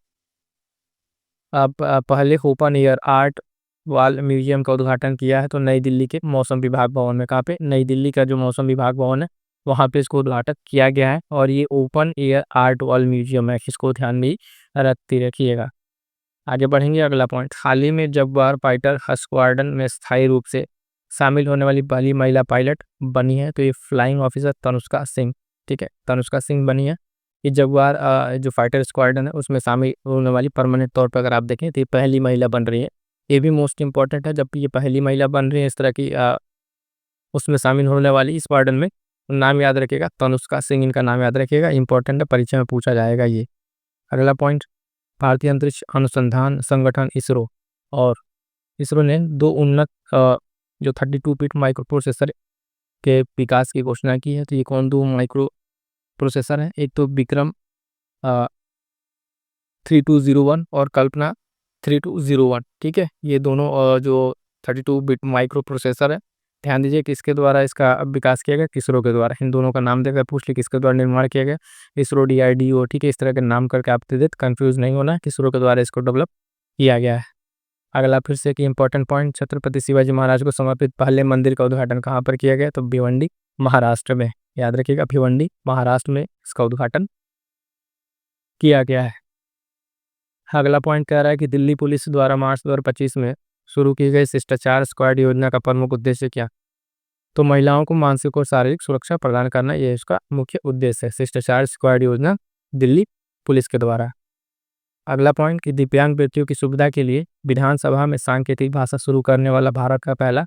पहले open air art wall museum का उद्घाटन किया है? तो नई दिल्ली के मौसम विभाग भवन में। कहाँ पे? नई दिल्ली का जो मौसम विभाग भवन है वहाँ पे इसको उद्घाटन किया गया है, और ये open air art wall museum है, इसको ध्यान में रखते रखिएगा। आगे बढ़ेंगे। अगला पॉइंट, हाल ही में जगुआर फाइटर स्क्वाड्रन में स्थायी रूप से शामिल होने वाली पहली महिला पायलट बनी है, तो ये फ्लाइंग ऑफिसर तनुष्का सिंह। ठीक है, तनुष्का सिंह बनी है। ये जगुआर जो फाइटर स्क्वाड्रन है उसमें शामिल होने वाली परमानेंट तौर पर अगर आप देखें तो ये पहली महिला बन रही है। ये भी मोस्ट इंपॉर्टेंट है, जब ये पहली महिला बन रही है इस तरह की उसमें शामिल होने वाली स्क्वाड्रन में, नाम याद रखिएगा तनुष्का सिंह, इनका नाम याद रखिएगा, इंपॉर्टेंट है, परीक्षा में पूछा जाएगा ये। अगला पॉइंट, भारतीय अंतरिक्ष अनुसंधान संगठन इसरो और इसरो ने 2 उन्नत जो 32 बिट माइक्रो प्रोसेसर के विकास की घोषणा की है। तो ये कौन 2 माइक्रो प्रोसेसर है? एक तो विक्रम 3201 और कल्पना 3201। ठीक है, ये दोनों जो 32 बिट माइक्रो प्रोसेसर है, ध्यान दीजिए किसके द्वारा इसका विकास किया गया? इसरो के द्वारा। इन दोनों का नाम देकर पूछ ली किसके द्वारा निर्माण किया गया? इसरो, DRDO। ठीक है, इस तरह के नाम करके आप दे देते, कंफ्यूज नहीं होना, इसरो के द्वारा इसको डेवलप किया गया है। अगला फिर से एक इंपॉर्टेंट पॉइंट, छत्रपति शिवाजी महाराज को समर्पित पहले मंदिर का उद्घाटन कहाँ पर किया गया? तो भिवंडी महाराष्ट्र में। याद रखिएगा, भिवंडी महाराष्ट्र में इसका उद्घाटन किया गया है। अगला पॉइंट कह रहा है कि दिल्ली पुलिस द्वारा मार्च 2025 में शुरू की गई शिष्टाचार स्क्वाड योजना का प्रमुख उद्देश्य क्या? तो महिलाओं को मानसिक और शारीरिक सुरक्षा प्रदान करना, यह इसका मुख्य उद्देश्य है, शिष्टाचार स्क्वाड योजना दिल्ली पुलिस के द्वारा। अगला पॉइंट कि दिव्यांग व्यक्तियों की सुविधा के लिए विधानसभा में सांकेतिक भाषा शुरू करने वाला भारत का पहला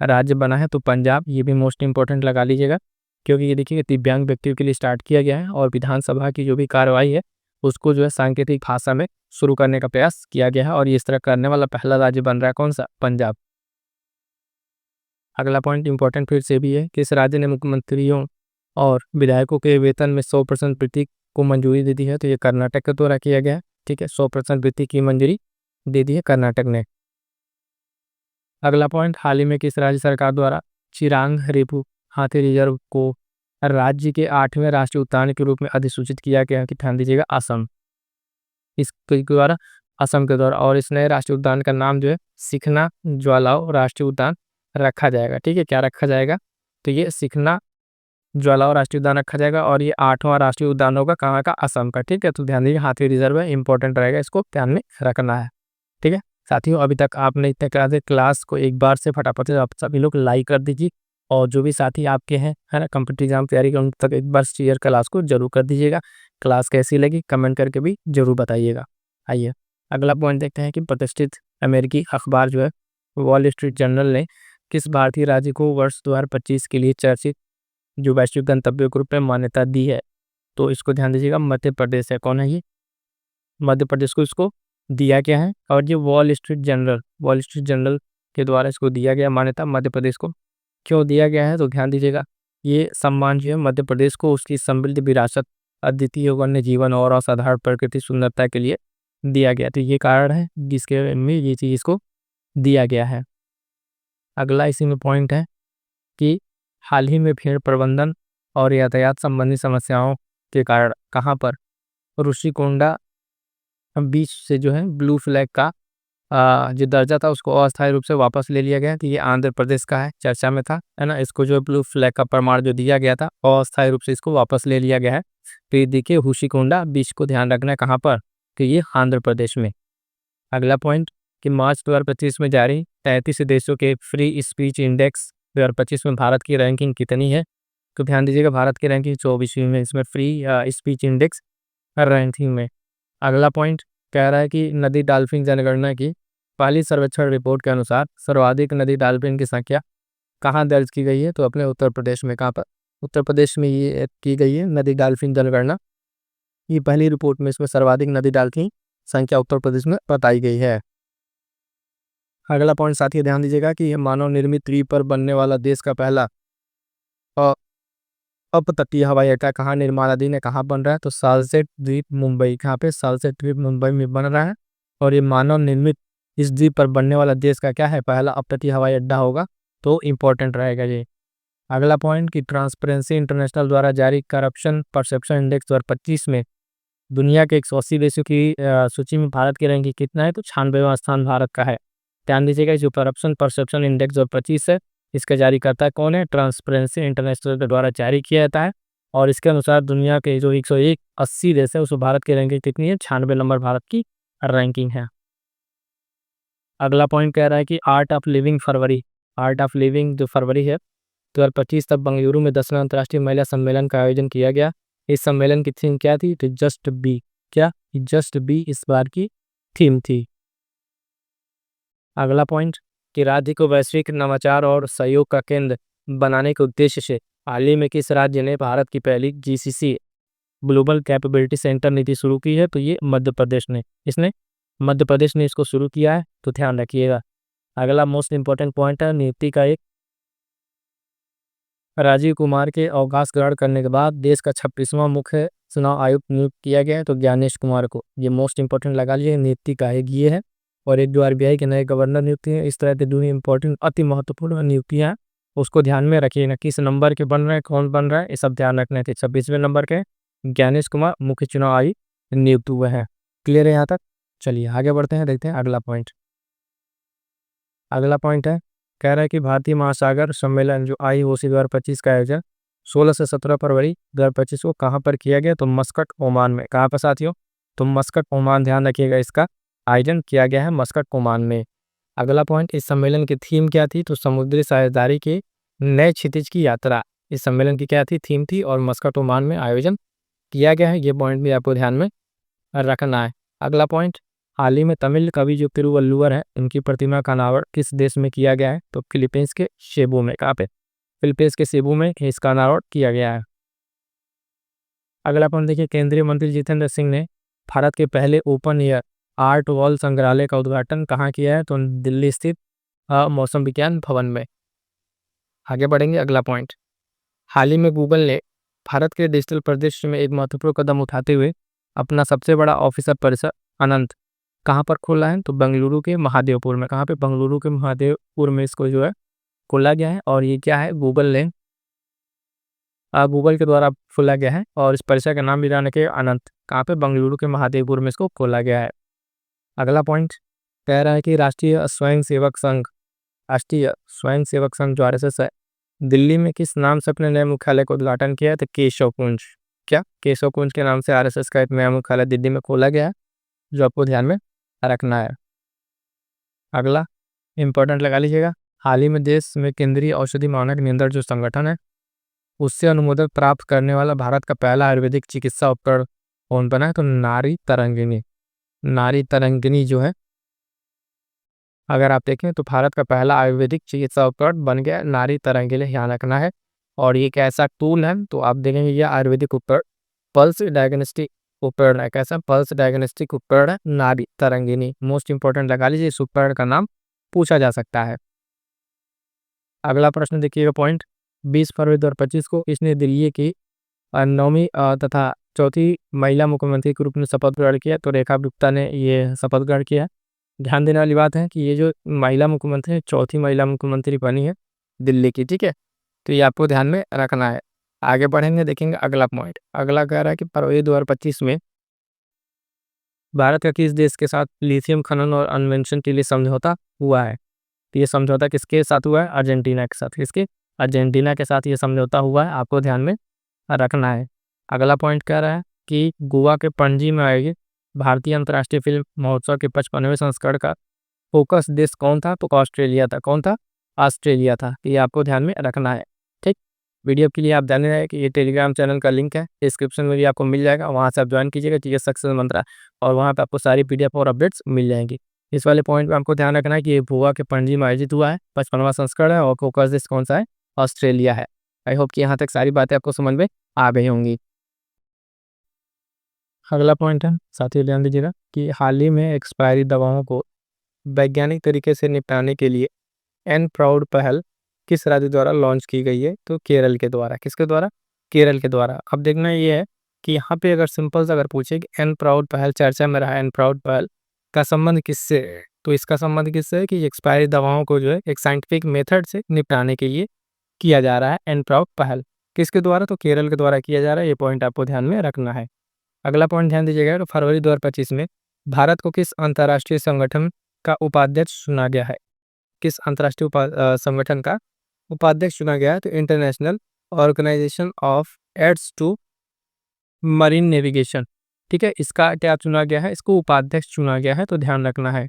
राज्य बना है, तो पंजाब। ये भी मोस्ट इंपॉर्टेंट लगा लीजिएगा, क्योंकि ये देखिए दिव्यांग व्यक्तियों के लिए स्टार्ट किया गया है और विधानसभा की जो भी कार्रवाई है उसको जो है सांकेतिक भाषा में शुरू करने का प्रयास किया गया है, और ये इस तरह करने वाला पहला राज्य बन रहा है कौन सा? पंजाब। अगला पॉइंट इंपॉर्टेंट फिर से भी है कि इस राज्य ने मुख्यमंत्रियों और विधायकों के वेतन में 100% वृद्धि को मंजूरी दे दी है, तो ये कर्नाटक के द्वारा किया गया है। ठीक है, 100% वृद्धि की मंजूरी दे दी है कर्नाटक ने। अगला पॉइंट, हाल ही में किस राज्य सरकार द्वारा चिरांग रेपू हाथी रिजर्व को राज्य के 8वें राष्ट्रीय उद्यान के रूप में अधिसूचित किया गया? कि ध्यान दीजिएगा, असम। इसके द्वारा, असम के द्वारा। और इस नए राष्ट्रीय उद्यान का नाम जो है सिखना ज्वालाओ राष्ट्रीय उद्यान रखा जाएगा। ठीक है, क्या रखा जाएगा? तो ये सिखना ज्वालाओ राष्ट्रीय उद्यान रखा जाएगा, और ये 8वां राष्ट्रीय उद्यान होगा कहाँ का? असम का। ठीक है, तो ध्यान दीजिए हाथी रिजर्व है, इंपॉर्टेंट रहेगा, इसको ध्यान में रखना है। ठीक है साथियों, अभी तक आपने इतने क्लास को एक बार से फटाफट से आप सभी लोग लाइक कर दीजिए, और जो भी साथी आपके हैं, है ना, कम्पिटिटिव एग्जाम तैयारी कर, उन तक एक बार शेयर क्लास को जरूर कर दीजिएगा। क्लास कैसी लगी कमेंट करके भी जरूर बताइएगा। आइए अगला पॉइंट देखते हैं कि प्रतिष्ठित अमेरिकी अखबार जो है वॉल स्ट्रीट जर्नल ने किस भारतीय राज्य को वर्ष 2025 के लिए चर्चित जो वैश्विक गंतव्य के रूप में मान्यता दी है? तो इसको ध्यान दीजिएगा, मध्य प्रदेश है। कौन है ये? मध्य प्रदेश को इसको दिया गया है, और ये वॉल स्ट्रीट जर्नल के द्वारा इसको दिया गया मान्यता मध्य प्रदेश को। क्यों दिया गया है? तो ध्यान दीजिएगा, ये सम्मान जो है मध्य प्रदेश को उसकी समृद्ध विरासत, अद्वितीय वन्य जीवन और असाधारण प्रकृति सुंदरता के लिए दिया गया। तो ये कारण है जिसके में ये चीज़ इसको दिया गया है। अगला इसी में पॉइंट है कि हाल ही में भीड़ प्रबंधन और यातायात संबंधी समस्याओं के कारण कहाँ पर ऋषिकोंडा बीच से जो है ब्लू फ्लैग का जो दर्जा था उसको अस्थायी रूप से वापस ले लिया गया। तो ये आंध्र प्रदेश का है, चर्चा में था, है ना। इसको जो ब्लू फ्लैग का प्रमाण जो दिया गया था अस्थायी रूप से इसको वापस ले लिया गया है। तो ये देखिए हुशीकोंडा बीच को ध्यान रखना है कहाँ पर, कि ये आंध्र प्रदेश में। अगला पॉइंट कि मार्च 2025 में जारी 33 देशों के फ्री स्पीच इंडेक्स 2025 में भारत की रैंकिंग कितनी है। तो ध्यान दीजिएगा, भारत की रैंकिंग 24वीं में इसमें फ्री स्पीच इंडेक्स रैंकिंग में। अगला पॉइंट कह रहा है कि नदी डॉल्फिन जनगणना की पहली सर्वेक्षण रिपोर्ट के अनुसार सर्वाधिक नदी डॉल्फिन की संख्या कहाँ दर्ज की गई है। तो अपने उत्तर प्रदेश में। कहाँ पर? उत्तर प्रदेश में ये की गई है नदी डॉल्फिन जनगणना। ये पहली रिपोर्ट में इसमें सर्वाधिक नदी डॉल्फिन संख्या उत्तर प्रदेश में बताई गई है। अगला पॉइंट साथी ध्यान दीजिएगा कि मानव निर्मित द्वीप पर बनने वाला देश का पहला अ, अपतटीय हवाई अड्डा कहाँ निर्माणाधीन है, कहाँ बन रहा है। तो सालसेट द्वीप मुंबई। कहाँ पे? सालसेट द्वीप मुंबई में बन रहा है। और ये मानव निर्मित इस द्वीप पर बनने वाला देश का क्या है, पहला अपतटीय हवाई अड्डा होगा। तो इम्पोर्टेंट रहेगा ये। अगला पॉइंट कि ट्रांसपेरेंसी इंटरनेशनल द्वारा जारी करप्शन परसेप्शन इंडेक्स 2025 में दुनिया के 180 देशों की सूची में भारत की रैंकिंग कितना है। तो 96वां स्थान भारत का है। ध्यान दीजिएगा, जो करप्शन परसेप्शन इंडेक्स 2025 है, इसका जारी करता कौन है? ट्रांसपेरेंसी इंटरनेशनल के द्वारा जारी किया जाता है। और इसके अनुसार दुनिया के जो 180 देश है उसमें भारत की रैंकिंग कितनी है? 96 नंबर भारत की रैंकिंग है। अगला पॉइंट कह रहा है कि art of living February, art of living जो फरवरी है 2025 तक बेंगलुरु में 10वां अंतर्राष्ट्रीय महिला सम्मेलन का आयोजन किया गया। इस सम्मेलन की थीम क्या थी? तो जस्ट बी। क्या? जस्ट बी इस बार की थीम थी। अगला पॉइंट कि राज्य को वैश्विक नवाचार और सहयोग का केंद्र बनाने के उद्देश्य से हाल ही में किस राज्य ने भारत की पहली जीसीसी ग्लोबल कैपेबिलिटी सेंटर नीति शुरू की है। तो ये मध्य प्रदेश ने। इसने मध्य प्रदेश ने इसको शुरू किया है, तो ध्यान रखिएगा। अगला मोस्ट इंपॉर्टेंट पॉइंट है नियुक्ति का एक। राजीव कुमार के अवकाश ग्रहण करने के बाद देश का 26वां मुख्य चुनाव आयुक्त नियुक्त किया गया है। तो ज्ञानेश कुमार को। ये मोस्ट इंपॉर्टेंट लगा लीजिए, नियुक्ति का एक ये है। और एक जो आरबीआई के नए गवर्नर नियुक्ति है। इस तरह के दो इंपॉर्टेंट अति महत्वपूर्ण नियुक्तियां हैं, उसको ध्यान में रखिएगा। किस नंबर के बन रहे हैं, कौन बन रहा है, ये सब ध्यान रखने थे। 26वें नंबर के ज्ञानेश कुमार मुख्य चुनाव आयुक्त नियुक्त हुए हैं। क्लियर है यहाँ तक? चलिए आगे बढ़ते हैं, देखते हैं अगला पॉइंट। अगला पॉइंट है कह रहा है कि भारतीय महासागर सम्मेलन जो IOC 2025 का आयोजन 16 से 17 फरवरी 2025 को कहाँ पर किया गया। तो मस्कट ओमान में। कहाँ पर साथियों? तो मस्कट ओमान। ध्यान रखिएगा, इसका आयोजन किया गया है मस्कट ओमान में। अगला पॉइंट इस सम्मेलन की थीम क्या थी। तो समुद्री साझेदारी के नए क्षितिज की यात्रा इस सम्मेलन की क्या थी, थीम थी। और मस्कट ओमान में आयोजन किया गया है। ये पॉइंट भी आपको ध्यान में रखना है। अगला पॉइंट हाल ही में तमिल कवि जो तिरुवल्लुवर है उनकी प्रतिमा का अनावरण किस देश में किया गया है। तो फिलीपींस के सेबू में। कहाँ पे? फिलीपींस के सेबू में इसका अनावरण किया गया है। अगला पॉइंट देखिए, केंद्रीय मंत्री जितेंद्र सिंह ने भारत के पहले ओपन एयर आर्ट वॉल संग्रहालय का उद्घाटन कहाँ किया है। तो दिल्ली स्थित मौसम विज्ञान भवन में। आगे बढ़ेंगे, अगला पॉइंट हाल ही में गूगल ने भारत के डिजिटल परिदृश्य में एक महत्वपूर्ण कदम उठाते हुए अपना सबसे बड़ा ऑफिसर परिसर अनंत कहाँ पर खोला है। तो बेंगलुरु के महादेवपुर में। कहाँ पे? बेंगलुरु के महादेवपुर में इसको जो है खोला गया है। और ये क्या है, गूगल ने गूगल के द्वारा खोला गया है। और इस परिसर का नाम भी जाने के अनंत। कहाँ पे? बेंगलुरु के महादेवपुर में इसको खोला गया है। अगला पॉइंट कह रहा है कि राष्ट्रीय स्वयं सेवक संघ जो RSS है, दिल्ली में किस नाम से अपने नए मुख्यालय का उद्घाटन किया है। तो केशव कुंज। क्या? केशव कुंज के नाम से RSS का एक नया मुख्यालय दिल्ली में खोला गया है, जो आपको ध्यान में रखना है। अगला इंपॉर्टेंट लगा लीजिएगा, हाल ही में देश में केंद्रीय औषधि मानक नियंत्रण जो संगठन है उससे अनुमोदन प्राप्त करने वाला भारत का पहला आयुर्वेदिक चिकित्सा उपकरण कौन बना है। तो नारी तरंगिणी। नारी तरंगिणी जो है, अगर आप देखें तो भारत का पहला आयुर्वेदिक चिकित्सा उपकरण बन गया नारी तरंगिणी, ध्यान रखना है। और ये एक ऐसा टूल है, तो आप देखेंगे ये आयुर्वेदिक उपकरण पल्स डायग्नोस्टिक उपकरण है। कैसा? पल्स डायग्नोस्टिक उपकरण है नारी तरंगिणी। मोस्ट इंपॉर्टेंट लगा लीजिए, इस उपकरण का नाम पूछा जा सकता है। अगला प्रश्न देखिएगा, पॉइंट 20 फरवरी 2025 को इसने दिल्ली की 9वीं तथा चौथी महिला मुख्यमंत्री के रूप में शपथ ग्रहण किया। तो रेखा गुप्ता ने ये शपथ ग्रहण किया। ध्यान देने वाली बात है कि ये जो महिला मुख्यमंत्री है, चौथी महिला मुख्यमंत्री बनी है दिल्ली की। ठीक है, तो ये आपको ध्यान में रखना है। आगे बढ़ेंगे, देखेंगे अगला पॉइंट। अगला कह रहा है कि फरवरी 2025 में भारत का किस देश के साथ लिथियम खनन और अन्वेषण के लिए समझौता हुआ है? तो ये समझौता किसके साथ हुआ है? अर्जेंटीना के साथ। किसके? अर्जेंटीना के साथ ये समझौता हुआ है, आपको ध्यान में रखना है। अगला पॉइंट कह रहा है कि गोवा के पणजी में आयोजित भारतीय अंतर्राष्ट्रीय फिल्म महोत्सव के 55वें संस्करण का फोकस देश कौन था? तो ऑस्ट्रेलिया था। कौन था? ऑस्ट्रेलिया था। ये आपको ध्यान में रखना है। ठीक, वीडियो के लिए आप जाने रहे कि ये टेलीग्राम चैनल का लिंक है, डिस्क्रिप्शन में भी आपको मिल जाएगा, वहाँ से आप ज्वाइन कीजिएगा, टीएस सक्सेस मंत्रा, और वहाँ पे आपको सारी पीडीएफ और अपडेट्स मिल जाएंगी। इस वाले पॉइंट पे आपको ध्यान रखना है कि ये गोवा के पणजी में आयोजित हुआ है, 55वां संस्करण है, और फोकस देश कौन सा है? ऑस्ट्रेलिया है। आई होप कि यहाँ तक सारी बातें आपको समझ में आ गई होंगी। अगला पॉइंट है, साथियों ध्यान दीजिएगा कि हाल ही में एक्सपायरी दवाओं को वैज्ञानिक तरीके से निपटाने के लिए एन प्राउड पहल किस राज्य द्वारा लॉन्च की गई है? तो केरल के द्वारा। किसके द्वारा? केरल के द्वारा। अब देखना ये है कि यहाँ पे अगर सिंपल सा अगर पूछे कि एन प्राउड पहल चर्चा में रहा, एन प्राउड पहल का संबंध किससे है? तो इसका संबंध किससे है कि एक्सपायरी दवाओं को जो है एक साइंटिफिक मेथड से निपटाने के लिए किया जा रहा है। एन प्राउड पहल किसके द्वारा? तो केरल के द्वारा किया जा रहा है। ये पॉइंट आपको ध्यान में रखना है। अगला पॉइंट ध्यान दीजिएगा, तो फरवरी 2025 में भारत को किस अंतर्राष्ट्रीय संगठन का उपाध्यक्ष चुना गया है? किस अंतर्राष्ट्रीय संगठन का उपाध्यक्ष चुना गया है? तो international organisation of aids to marine navigation. ठीक है, इसका क्या चुना गया है? इसको उपाध्यक्ष चुना गया है, तो ध्यान रखना है।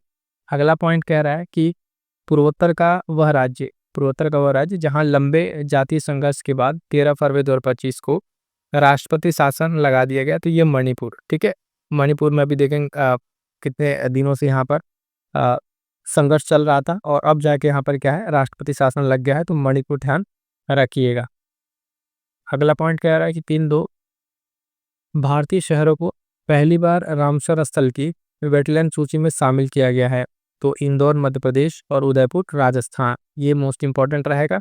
अगला पॉइंट कह रहा है कि पूर्वोत्तर का वह राज्य जहां लंबे जातीय संघर्ष के बाद 13 फरवरी 2025 को राष्ट्रपति शासन लगा दिया गया, तो ये मणिपुर। ठीक है, मणिपुर में अभी देखेंगे कितने दिनों से यहाँ पर अ, संघर्ष चल रहा था, और अब जाके यहाँ पर क्या है? राष्ट्रपति शासन लग गया है, तो मणिपुर ध्यान रखिएगा। अगला पॉइंट कह रहा है कि 3-2 भारतीय शहरों को पहली बार रामसर स्थल की वेटलैंड सूची में शामिल किया गया है, तो इंदौर मध्य प्रदेश और उदयपुर राजस्थान। ये मोस्ट इंपॉर्टेंट रहेगा।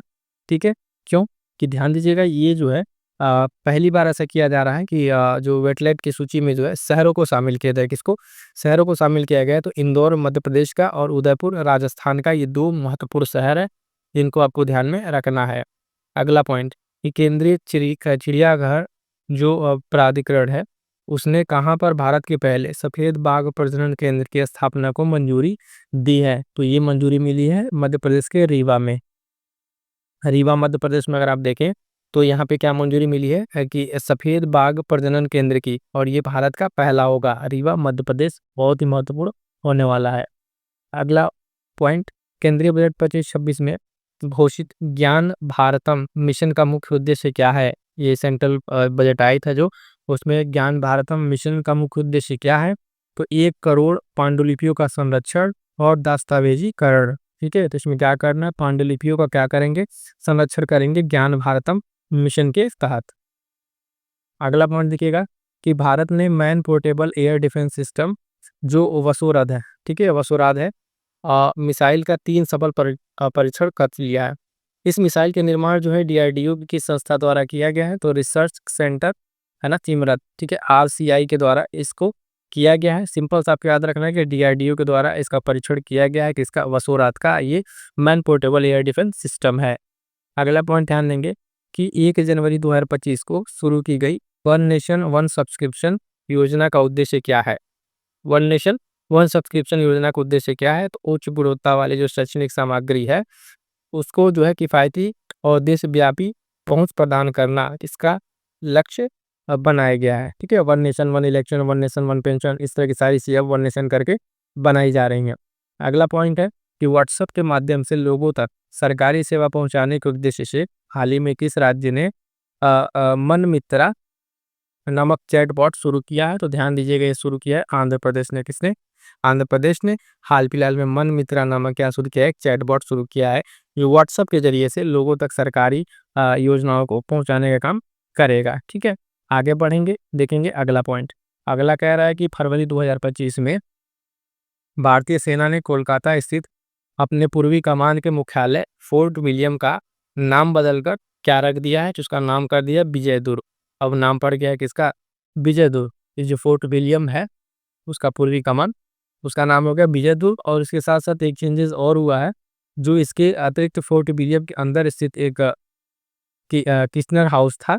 ठीक है, क्यों? कि ध्यान दीजिएगा, ये जो है पहली बार ऐसा किया जा रहा है कि जो वेटलैंड की सूची में जो है शहरों को शामिल किया जाए। किसको? शहरों को शामिल किया गया है, तो इंदौर मध्य प्रदेश का और उदयपुर राजस्थान का, ये 2 महत्वपूर्ण शहर है, जिनको आपको ध्यान में रखना है। अगला पॉइंट कि केंद्रीय चिड़ियाघर जो प्राधिकरण है, उसने कहाँ पर भारत के पहले सफेद बाघ प्रजनन केंद्र की स्थापना को मंजूरी दी है? तो ये मंजूरी मिली है मध्य प्रदेश के रीवा में। रीवा मध्य प्रदेश में अगर आप देखें तो यहाँ पे क्या मंजूरी मिली है कि सफेद बाघ प्रजनन केंद्र की, और ये भारत का पहला होगा। रीवा मध्य प्रदेश बहुत ही महत्वपूर्ण होने वाला है। अगला पॉइंट, केंद्रीय बजट 25-26 में घोषित ज्ञान भारतम मिशन का मुख्य उद्देश्य क्या है? ये सेंट्रल बजट आई था जो, उसमें ज्ञान भारतम मिशन का मुख्य उद्देश्य क्या है? तो 1 करोड़ पांडुलिपियों का संरक्षण और दस्तावेजीकरण। ठीक है, तो इसमें क्या करना है? पांडुलिपियों का क्या करेंगे? संरक्षण करेंगे ज्ञान भारतम मिशन के तहत। अगला पॉइंट देखिएगा कि भारत ने man portable air defence system जो वसुरध है, ठीक है, वसुराध है, मिसाइल का 3 सफल परीक्षण कर लिया है। इस मिसाइल के निर्माण जो है डीआरडीओ की संस्था द्वारा किया गया है, तो रिसर्च सेंटर है ना, तिमरत, ठीक है, आरसीआई के द्वारा इसको किया गया है। सिंपल सा आपको याद रखना है कि डीआरडीओ के द्वारा इसका परीक्षण किया गया है, किसका? वसुराध का। ये man portable air defence system है। अगला पॉइंट ध्यान देंगे कि 1 जनवरी 2025 को शुरू की गई वन नेशन वन सब्सक्रिप्शन योजना का उद्देश्य क्या है? वन नेशन वन सब्सक्रिप्शन योजना का उद्देश्य क्या है? तो उच्च गुणवत्ता वाली जो शैक्षणिक सामग्री है, उसको जो है किफ़ायती और देशव्यापी पहुंच प्रदान करना, इसका लक्ष्य बनाया गया है। ठीक है, one nation one election, one nation one pension, इस तरह की सारी चीज़ें वन नेशन करके बनाई जा रही हैं। अगला पॉइंट है कि व्हाट्सएप के माध्यम से लोगों तक सरकारी सेवा पहुंचाने के उद्देश्य से हाल ही में किस राज्य ने मन मित्रा नामक चैटबॉट शुरू किया है? तो ध्यान दीजिएगा, ये शुरू किया है आंध्र प्रदेश ने। किसने? आंध्र प्रदेश ने हाल फिलहाल में मन मित्रा नामक क्या शुरू किया है? एक चैटबॉट शुरू किया है, जो व्हाट्सएप के जरिए से लोगों तक सरकारी योजनाओं को पहुंचाने का काम करेगा। ठीक है, आगे बढ़ेंगे, देखेंगे अगला पॉइंट। अगला कह रहा है कि फरवरी 2025 में भारतीय सेना ने कोलकाता स्थित अपने पूर्वी कमान के मुख्यालय फोर्ट विलियम का नाम बदलकर क्या रख दिया है? जिसका नाम कर दिया विजय दुर्ग। अब नाम पड़ गया है किसका? विजय दुर्ग। ये जो फोर्ट विलियम है उसका पूर्वी कमान, उसका नाम हो गया विजय दुर्ग। और इसके साथ साथ एक चेंजेस और हुआ है, जो इसके अतिरिक्त फोर्ट विलियम के अंदर स्थित एक किस्नर हाउस था,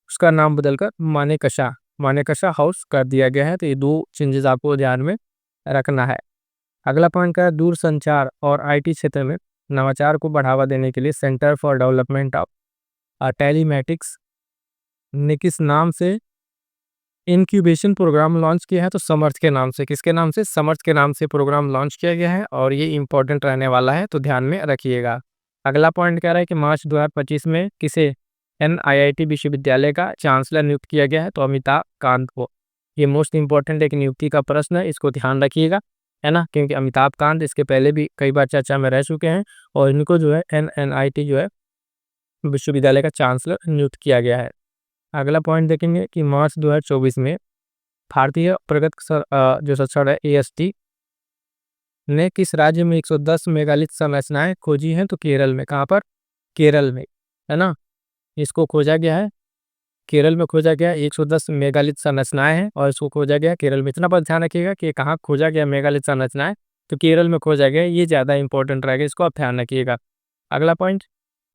उसका नाम बदलकर मानेकशा मानेकशा हाउस कर दिया गया है। तो ये 2 चेंजेस आपको ध्यान में रखना है। अगला पॉइंट क्या है, दूरसंचार और आईटी क्षेत्र में नवाचार को बढ़ावा देने के लिए centre for development of telematics ने किस नाम से इंक्यूबेशन प्रोग्राम लॉन्च किया है? तो समर्थ के नाम से। किसके नाम से? समर्थ के नाम से प्रोग्राम लॉन्च किया गया है और ये इंपॉर्टेंट रहने वाला है, तो ध्यान में रखिएगा। अगला पॉइंट कह रहा है कि मार्च 2025 में किसे एनआईआईटी विश्वविद्यालय का चांसलर नियुक्त किया गया है? तो अमिताभ कांत को। ये मोस्ट इंपॉर्टेंट एक नियुक्ति का प्रश्न है, इसको ध्यान रखिएगा, है ना, क्योंकि अमिताभ कांत इसके पहले भी कई बार चर्चा में रह चुके हैं और इनको जो है एनआईटी जो है विश्वविद्यालय का चांसलर नियुक्त किया गया है। अगला पॉइंट देखेंगे कि मार्च 2024 में भारतीय जो संस्थान है एएसटी ने किस राज्य में 110 मेगालिथ संरचनाएं खोजी हैं? तो केरल में। कहाँ पर? केरल में, है ना, इसको खोजा गया है, केरल में खोजा गया। 110 मेगालिथ संरचनाएं हैं और इसको खोजा गया केरल में। इतना बस ध्यान रखिएगा कि कहाँ खोजा गया मेगालिथ संरचनाएं, तो केरल में खोजा गया, ये ज़्यादा इंपॉर्टेंट रहेगा, इसको आप ध्यान रखिएगा। अगला पॉइंट,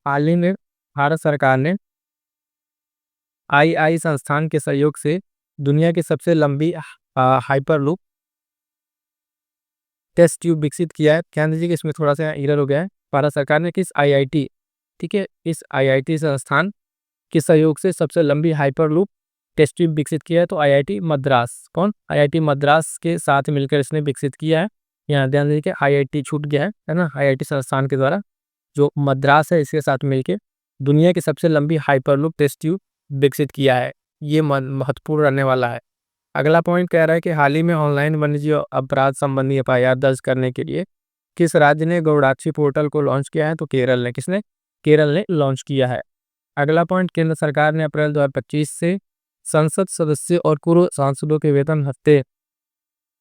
हाल ही में भारत सरकार ने आई संस्थान के सहयोग से दुनिया की सबसे लंबी हाइपरलूप टेस्ट ट्यूब विकसित किया है। ध्यान दीजिए कि इसमें थोड़ा सा एरर हो गया है। भारत सरकार ने किस आईआईटी, ठीक है, इस आईआईटी संस्थान के सहयोग से सबसे लंबी हाइपरलूप टेस्ट ट्यूब विकसित किया है? तो आईआईटी मद्रास। कौन? आईआईटी मद्रास के साथ मिलकर इसने विकसित किया है। यहाँ ध्यान दीजिए कि आईआईटी छूट गया है ना, आईआईटी संस्थान के द्वारा जो मद्रास है इसके साथ मिलकर दुनिया की सबसे लंबी हाइपरलूप टेस्ट ट्यूब विकसित किया है। ये महत्वपूर्ण रहने वाला है। अगला पॉइंट कह रहा है कि हाल ही में ऑनलाइन वन्यजीव अपराध संबंधी एफआईआर दर्ज करने के लिए किस राज्य ने गौड़ाक्षी पोर्टल को लॉन्च किया है? तो केरल ने। किसने? केरल ने लॉन्च किया है। अगला पॉइंट, केंद्र सरकार ने अप्रैल 2025 से संसद सदस्य और पूर्व सांसदों के वेतन भत्ते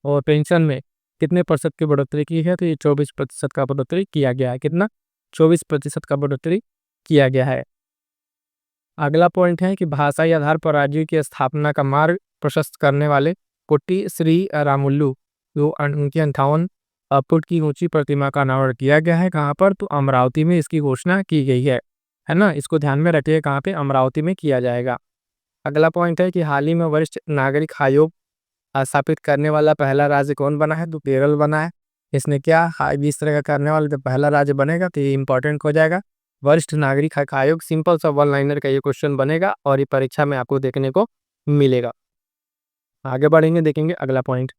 और पेंशन में कितने प्रतिशत की बढ़ोतरी की है? तो ये 24% का बढ़ोतरी किया गया है। कितना? 24% का बढ़ोतरी किया गया है। अगला पॉइंट है कि भाषाई आधार पर राज्यों की स्थापना का मार्ग प्रशस्त करने वाले कुट्टी श्री रामुल्लू जो उनकी 58 फुट की ऊंची प्रतिमा का अनावरण किया गया है। कहाँ पर? तो अमरावती में इसकी घोषणा की गई है ना, इसको ध्यान में रखिए, कहाँ पे? अमरावती में किया जाएगा। अगला पॉइंट है कि हाल ही में वरिष्ठ नागरिक आयोग स्थापित करने वाला पहला राज्य कौन बना है? तो केरल बना है। इसने क्या इस तरह का करने वाला जब पहला राज्य बनेगा तो ये इंपॉर्टेंट हो जाएगा। वरिष्ठ नागरिक हक आयोग, सिंपल सा वन लाइनर का ये क्वेश्चन बनेगा और ये परीक्षा में आपको देखने को मिलेगा। आगे बढ़ेंगे, देखेंगे अगला पॉइंट।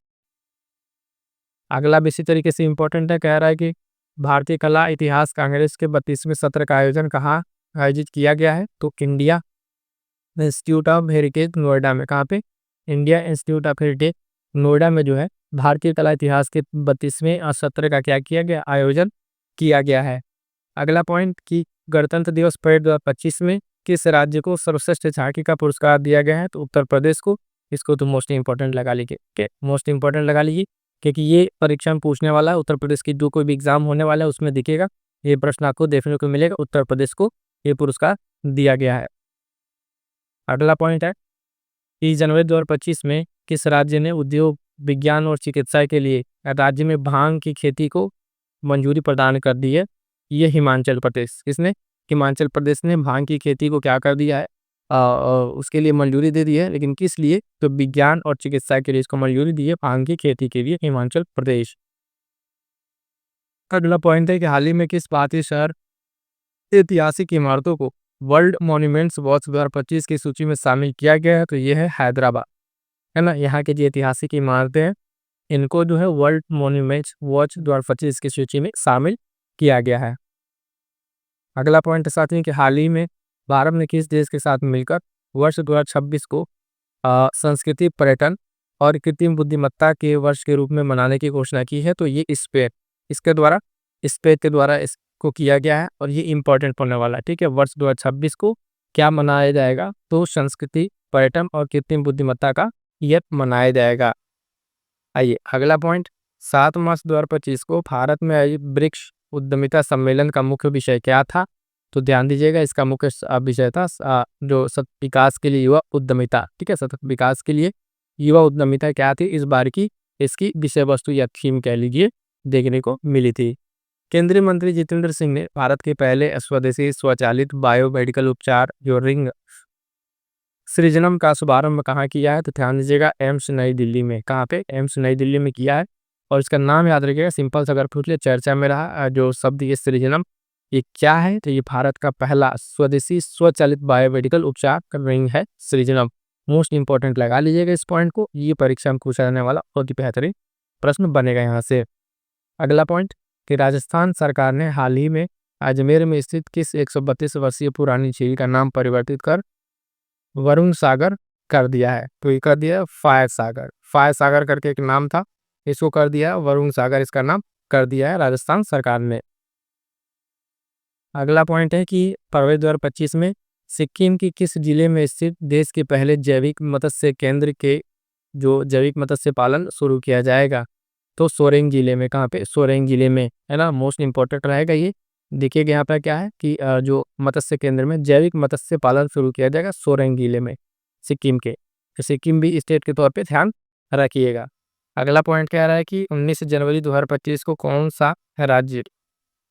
अगला भी इसी तरीके से इंपॉर्टेंट है, कह रहा है कि भारतीय कला इतिहास कांग्रेस के 32वें सत्र का आयोजन कहाँ आयोजित किया गया है? तो India institute of heritage Noida में। कहाँ पे? India institute of heritage Noida में जो है भारतीय कला इतिहास के 32वें सत्र का क्या किया गया? आयोजन किया गया है। अगला पॉइंट कि गणतंत्र दिवस परेड 2025 में किस राज्य को सर्वश्रेष्ठ झांकी का पुरस्कार दिया गया है? तो उत्तर प्रदेश को। इसको तो मोस्ट इंपॉर्टेंट लगा लीजिए, ठीक, मोस्ट इंपॉर्टेंट लगा लीजिए, क्योंकि ये परीक्षा में पूछने वाला है। उत्तर प्रदेश की जो कोई भी एग्जाम होने वाला है उसमें दिखेगा, ये प्रश्न आपको देखने को मिलेगा। उत्तर प्रदेश को ये पुरस्कार दिया गया है। अगला पॉइंट है 30 जनवरी 2025 में किस राज्य ने उद्योग, विज्ञान और चिकित्सा के लिए राज्य में भांग की खेती को मंजूरी प्रदान कर दी है? ये हिमाचल प्रदेश। किसने? हिमाचल प्रदेश ने भांग की खेती को क्या कर दिया है? उसके लिए मंजूरी दे दी है, लेकिन किस लिए? तो विज्ञान और चिकित्सा के लिए इसको मंजूरी दी है, भांग की खेती के लिए, हिमाचल प्रदेश। अगला पॉइंट है कि हाल ही में किस भारतीय शहर ऐतिहासिक इमारतों को वर्ल्ड मॉन्यूमेंट्स वॉच 2025 की सूची में शामिल किया गया है? तो ये है हैदराबाद, है ना। यहाँ की जो ऐतिहासिक इमारतें हैं इनको जो है वर्ल्ड मॉन्यूमेंट्स वॉच 2025 की सूची में शामिल किया गया है। अगला पॉइंट साथ ही कि हाल ही में भारत ने किस देश के साथ मिलकर वर्ष 2026 को संस्कृति, पर्यटन और कृत्रिम बुद्धिमत्ता के वर्ष के रूप में मनाने की घोषणा की है? तो ये स्पेन, स्पेन के द्वारा इसको किया गया है और ये इंपॉर्टेंट होने वाला है, ठीक है। वर्ष 2026 को क्या मनाया जाएगा? तो संस्कृति, पर्यटन और कृत्रिम बुद्धिमत्ता का ये मनाया जाएगा। आइए अगला पॉइंट, 7 मार्च 2025 को भारत में आयोजित ब्रिक्स उद्यमिता सम्मेलन का मुख्य विषय क्या था? तो ध्यान दीजिएगा, इसका मुख्य विषय था जो सतत विकास के लिए युवा उद्यमिता, ठीक है। सतत विकास के लिए युवा उद्यमिता क्या थी इस बार की, इसकी विषय वस्तु या थीम कह लीजिए, देखने को मिली थी। केंद्रीय मंत्री जितेंद्र सिंह ने भारत के पहले स्वदेशी स्वचालित बायोमेडिकल उपचार जो रिंग सृजनम का शुभारंभ कहाँ किया है? तो ध्यान दीजिएगा एम्स नई दिल्ली में। कहाँ पे? एम्स नई दिल्ली में किया है। और इसका नाम याद रखिएगा, सिंपल से अगर पूछ ले चर्चा में रहा जो शब्द ये सृजनम, ये क्या है? तो ये भारत का पहला स्वदेशी स्वचालित बायोमेडिकल उपचार रिंग है सृजनम। मोस्ट इंपॉर्टेंट लगा लीजिएगा इस पॉइंट को, ये परीक्षा में पूछा जाने वाला बहुत ही बेहतरीन प्रश्न बनेगा यहाँ से। अगला पॉइंट कि राजस्थान सरकार ने हाल ही में अजमेर में स्थित किस 132 वर्षीय पुरानी झील का नाम परिवर्तित कर वरुण सागर कर दिया है? तो ये कर दिया है फायर सागर। फायर सागर करके एक नाम था, इसको कर दिया है वरुण सागर, इसका नाम कर दिया है राजस्थान सरकार ने। अगला पॉइंट है कि प्रवेश द्वार 25 में सिक्किम की किस जिले में स्थित देश के पहले जैविक मत्स्य केंद्र के जो जैविक मत्स्य पालन शुरू किया जाएगा? तो सोरेंग जिले में। कहाँ पे? सोरेंग जिले में, है ना। मोस्ट इंपॉर्टेंट रहेगा ये। देखिएगा यहाँ पर क्या है कि जो मत्स्य केंद्र में जैविक मत्स्य पालन शुरू किया जाएगा सोरेंग जिले में, सिक्किम के। तो सिक्किम भी स्टेट के तौर पे ध्यान रखिएगा। अगला पॉइंट कह रहा है कि 19 जनवरी 2025 को कौन सा राज्य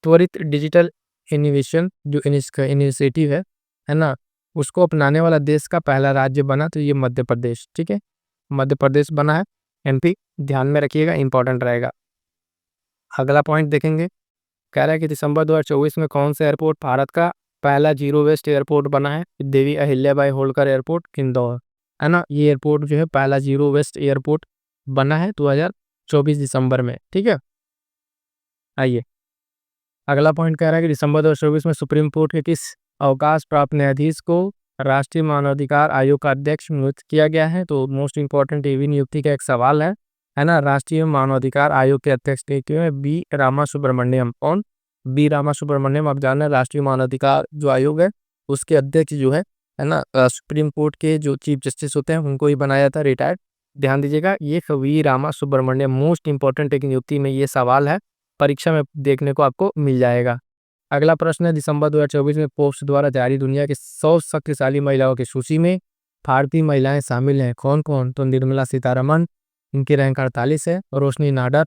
त्वरित डिजिटल इनोवेशन जो इनिशिएटिव है ना, उसको अपनाने वाला देश का पहला राज्य बना? तो ये मध्य प्रदेश। ठीक है, मध्य प्रदेश बना है, एमपी ध्यान में रखिएगा, इंपॉर्टेंट रहेगा। अगला पॉइंट देखेंगे, कह रहा है कि दिसंबर 2024 में कौन सा एयरपोर्ट भारत का पहला जीरो वेस्ट एयरपोर्ट बना है? देवी अहिल्याबाई होलकर एयरपोर्ट इंदौर, है ना। ये एयरपोर्ट जो है पहला जीरो वेस्ट एयरपोर्ट बना है 2024 दिसंबर में। ठीक है, आइए अगला पॉइंट कह रहा है कि दिसंबर 2024 में सुप्रीम कोर्ट के किस अवकाश प्राप्त न्यायाधीश को राष्ट्रीय मानवाधिकार आयोग का अध्यक्ष नियुक्त किया गया है? तो मोस्ट इंपॉर्टेंट ये भी नियुक्ति का एक सवाल है ना। राष्ट्रीय मानवाधिकार आयोग के अध्यक्ष बी रामा सुब्रमण्यम। कौन? बी रामा सुब्रमण्यम। आप जान रहे हैं राष्ट्रीय मानवाधिकार जो आयोग है उसके अध्यक्ष जो है ना, सुप्रीम कोर्ट के जो चीफ जस्टिस होते हैं उनको ही बनाया जाता है, रिटायर्ड। ध्यान दीजिएगा, ये V Rama Subramaniam most important एक नियुक्ति में ये सवाल है, परीक्षा में देखने को आपको मिल जाएगा। अगला प्रश्न है, दिसंबर 2024 में पोस्ट द्वारा जारी दुनिया की 100 शक्तिशाली महिलाओं की सूची में भारतीय महिलाएं शामिल हैं। कौन कौन? तो निर्मला सीतारमण, इनकी रैंक 48 है। रोशनी नाडर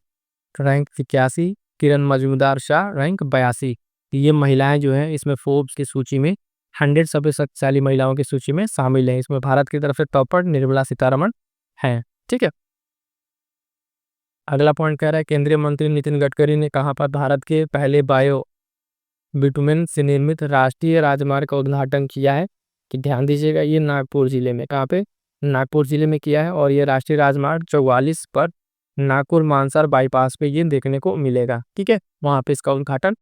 रैंक 81, किरण मजूमदार शाह रैंक 82। ये महिलाएं जो हैं इसमें फोर्ब्स की सूची में 100 सबसे शक्तिशाली महिलाओं की सूची में शामिल है। इसमें भारत की तरफ से टॉपर निर्मला सीतारमण है। ठीक है, अगला पॉइंट कह रहा है केंद्रीय मंत्री नितिन गडकरी ने कहां पर भारत के पहले बायो बिटुमेन से निर्मित राष्ट्रीय राजमार्ग का उद्घाटन किया है? कि ध्यान दीजिएगा, ये नागपुर जिले में। कहाँ पे? नागपुर जिले में किया है। और ये राष्ट्रीय राजमार्ग 44 पर नागपुर मानसर बाईपास पे ये देखने को मिलेगा। ठीक है, वहां पे इसका उद्घाटन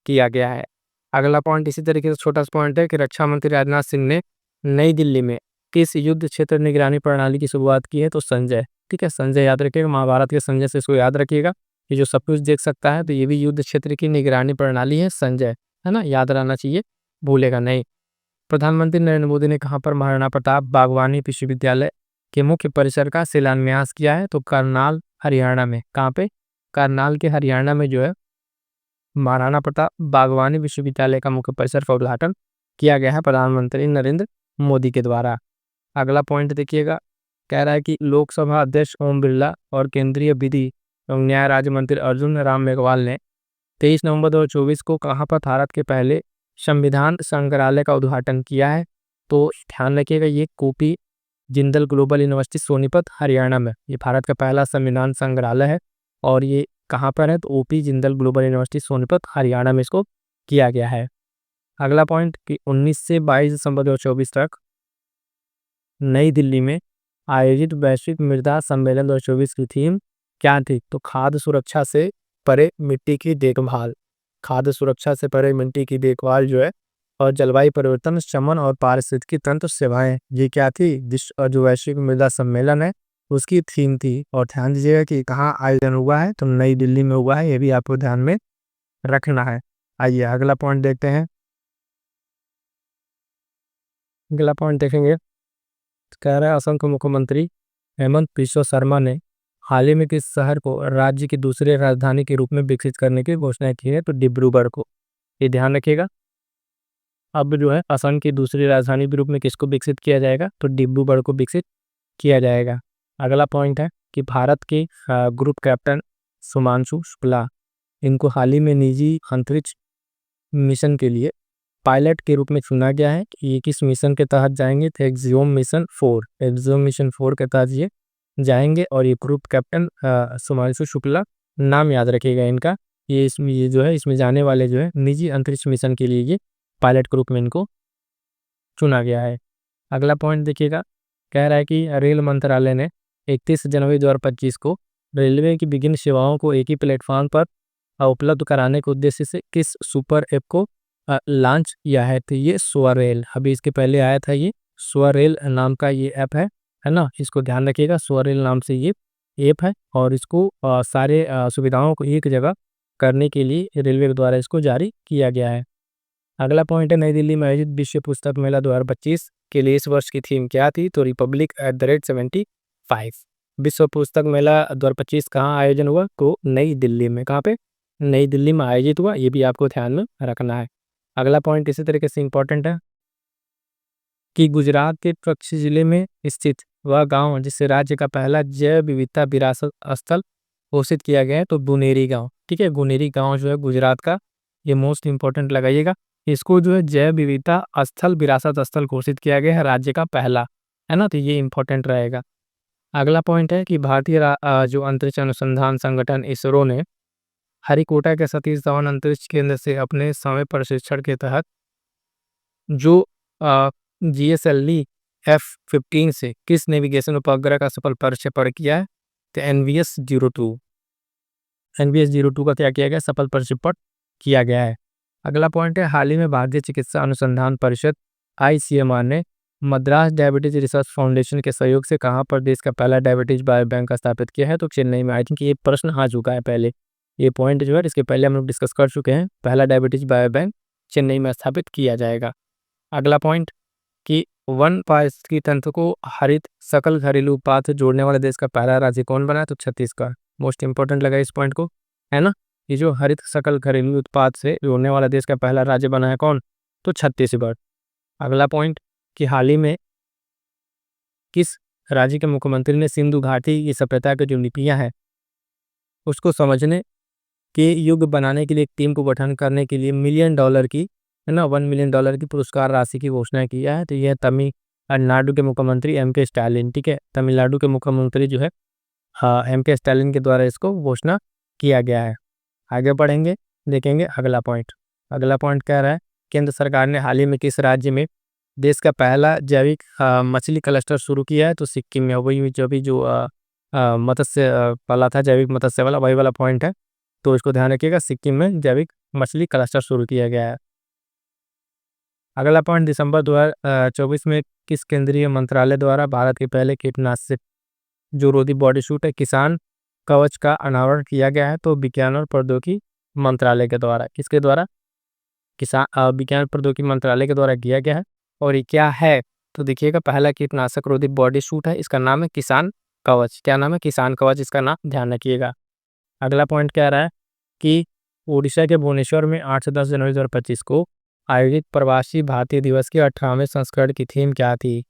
किया गया है। अगला पॉइंट इसी तरीके से छोटा सा पॉइंट है कि रक्षा मंत्री राजनाथ सिंह ने नई दिल्ली में किस युद्ध क्षेत्र निगरानी प्रणाली की शुरुआत की है? तो संजय। ठीक है, संजय याद रखिएगा, महाभारत के संजय से इसको याद रखिएगा। ये जो सब कुछ देख सकता है तो ये भी युद्ध क्षेत्र की निगरानी प्रणाली है, संजय, है ना, याद रहना चाहिए, भूलेगा नहीं। प्रधानमंत्री नरेंद्र मोदी ने कहां पर महाराणा प्रताप बागवानी विश्वविद्यालय के मुख्य परिसर का शिलान्यास किया है? तो करनाल हरियाणा में। कहाँ पे? करनाल के हरियाणा में जो है महाराणा प्रताप बागवानी विश्वविद्यालय का मुख्य परिसर का उद्घाटन किया गया है प्रधानमंत्री नरेंद्र मोदी के द्वारा। अगला पॉइंट देखिएगा, कह रहा है कि लोकसभा अध्यक्ष ओम बिरला और केंद्रीय विधि एवं न्याय राज्य मंत्री अर्जुन राम मेघवाल ने 23 नवंबर 2024 को कहां पर भारत के पहले संविधान संग्रहालय का उद्घाटन किया है? तो ध्यान रखिएगा, ये copy Jindal global university Sonipat Haryana में ये भारत का पहला संविधान संग्रहालय है। और ये कहाँ पर है? तो OP Jindal global university Sonipat Haryana में इसको किया गया है। अगला पॉइंट कि 19 से 22 दिसंबर 2024 तक नई दिल्ली में आयोजित वैश्विक मृदा सम्मेलन 2024 की थीम क्या थी? तो खाद्य सुरक्षा से परे मिट्टी की देखभाल। खाद्य सुरक्षा से परे मिट्टी की देखभाल जो है और जलवायु परिवर्तन शमन और पारिस्थितिकी तंत्र सेवाएं, ये क्या थी? जो वैश्विक मृदा सम्मेलन है उसकी थीम थी। और ध्यान दीजिएगा कि कहाँ आयोजन हुआ है? तो नई दिल्ली में हुआ है, ये भी आपको ध्यान में रखना है। आइए अगला पॉइंट देखते हैं। अगला पॉइंट देखेंगे, कह रहा है असम के मुख्यमंत्री हेमंत बिश्व शर्मा ने हाल ही में किस शहर को राज्य की दूसरी राजधानी के रूप में विकसित करने की घोषणा की है? तो डिब्रूगढ़ को। ये ध्यान रखिएगा, अब जो है असम की दूसरी राजधानी के रूप में किसको विकसित किया जाएगा? तो डिब्रूगढ़ को विकसित किया जाएगा। अगला पॉइंट है कि भारत के ग्रुप कैप्टन सुमांशु शुक्ला, इनको हाल ही में निजी अंतरिक्ष मिशन के लिए पायलट के रूप में चुना गया है। ये किस मिशन के तहत जाएंगे? तो एक्सियोम मिशन 4, एक्सियोम मिशन 4 के तहत ये जाएंगे। और ये ग्रुप कैप्टन सुमांशु शुक्ला, नाम याद रखिएगा इनका। ये जो है इसमें जाने वाले जो है निजी अंतरिक्ष मिशन के लिए ये पायलट के रूप में इनको चुना गया है। अगला पॉइंट देखिएगा, कह रहा है कि रेल मंत्रालय ने 31 जनवरी 2025 को रेलवे की विभिन्न सेवाओं को एक ही प्लेटफॉर्म पर उपलब्ध कराने के उद्देश्य से किस सुपर ऐप को लॉन्च किया है? तो ये स्वरेल, अभी इसके पहले आया था ये स्वरेल नाम का ये ऐप है ना, इसको ध्यान रखिएगा। स्वरेल नाम से ये ऐप है और इसको सारे सुविधाओं को एक जगह करने के लिए रेलवे के द्वारा इसको जारी किया गया है। अगला पॉइंट है, नई दिल्ली में आयोजित विश्व पुस्तक मेला 2025 के लिए इस वर्ष की थीम क्या थी? तो रिपब्लिक एट द रेट 75। विश्व पुस्तक मेला 2025 कहाँ आयोजन हुआ? तो नई दिल्ली में। कहाँ पे? नई दिल्ली में आयोजित हुआ, ये भी आपको ध्यान में रखना है। अगला पॉइंट इसी तरीके से इंपॉर्टेंट है कि गुजरात के कच्छ जिले में स्थित वह गांव जिसे राज्य का पहला जैव विविधता विरासत स्थल घोषित किया गया है, तो गुनेरी गांव। ठीक है, गुनेरी गांव जो है गुजरात का, ये मोस्ट इंपॉर्टेंट लगाइएगा। इसको जो है जैव विविधता स्थल विरासत स्थल घोषित किया गया है, राज्य का पहला, है ना, तो ये इंपॉर्टेंट रहेगा। अगला पॉइंट है कि भारतीय जो अंतरिक्ष अनुसंधान संगठन इसरो ने हरिकोटा के सतीश धवन अंतरिक्ष केंद्र से अपने समय प्रशिक्षण के तहत जो GSLV F-15 से किस नेविगेशन उपग्रह का सफल प्रक्षेपण किया है? तो NVS-02। NVS-02 का क्या किया गया? सफल प्रक्षेपण किया गया है। अगला पॉइंट है, हाल ही में भारतीय चिकित्सा अनुसंधान परिषद ICMR ने मद्रास डायबिटीज रिसर्च फाउंडेशन के सहयोग से कहाँ पर देश का पहला डायबिटीज बायो बैंक स्थापित किया है? तो चेन्नई में। आई थिंक ये प्रश्न आ चुका है पहले, ये पॉइंट जो है इसके पहले हम लोग डिस्कस कर चुके हैं। पहला डायबिटीज बायो बैंक चेन्नई में स्थापित किया जाएगा। अगला पॉइंट कि वन पारिस्थितिकी तंत्र को हरित सकल घरेलू उत्पाद से जोड़ने वाले देश का पहला राज्य कौन बना है? तो छत्तीसगढ़। मोस्ट इंपॉर्टेंट लगा इस पॉइंट को, है ना। ये जो हरित सकल घरेलू उत्पाद से जोड़ने वाला देश का पहला राज्य बना है कौन? तो छत्तीसगढ़। अगला पॉइंट कि हाल ही में किस राज्य के मुख्यमंत्री ने सिंधु घाटी की सभ्यता की जो लिपियां हैं उसको समझने के युग बनाने के लिए एक टीम को गठन करने के लिए $1 मिलियन की, है ना, $1 मिलियन की पुरस्कार राशि की घोषणा किया है। तो यह तमिलनाडु के मुख्यमंत्री M.K. स्टालिन, ठीक है, तमिलनाडु के मुख्यमंत्री जो है M.K. स्टालिन के द्वारा इसको घोषणा किया गया है। आगे बढ़ेंगे, देखेंगे अगला पॉइंट। अगला पॉइंट कह रहा है, केंद्र सरकार ने हाल ही में किस राज्य में देश का पहला जैविक मछली क्लस्टर शुरू किया है? तो सिक्किम में। वही जो भी जो मत्स्य वाला था, जैविक मत्स्य वाला, वही वाला पॉइंट है, तो इसको ध्यान रखिएगा। सिक्किम में जैविक मछली क्लस्टर शुरू किया गया है। अगला पॉइंट, दिसंबर 2024 में किस केंद्रीय मंत्रालय द्वारा भारत के पहले कीटनाशक जो रोधी बॉडी सूट है किसान कवच का अनावरण किया गया है? तो विज्ञान और प्रौद्योगिकी मंत्रालय के द्वारा। किसके द्वारा? विज्ञान प्रौद्योगिकी मंत्रालय के द्वारा किया गया है। और ये क्या है? तो देखिएगा, पहला कीटनाशक रोधी बॉडी सूट है, इसका नाम है किसान कवच। क्या नाम है? किसान कवच, इसका नाम ध्यान रखिएगा। अगला पॉइंट कह रहा है कि ओडिशा के भुवनेश्वर में 8 से 10 जनवरी 2025 को आयोजित प्रवासी भारतीय दिवस के 18वें संस्करण की थीम क्या थी?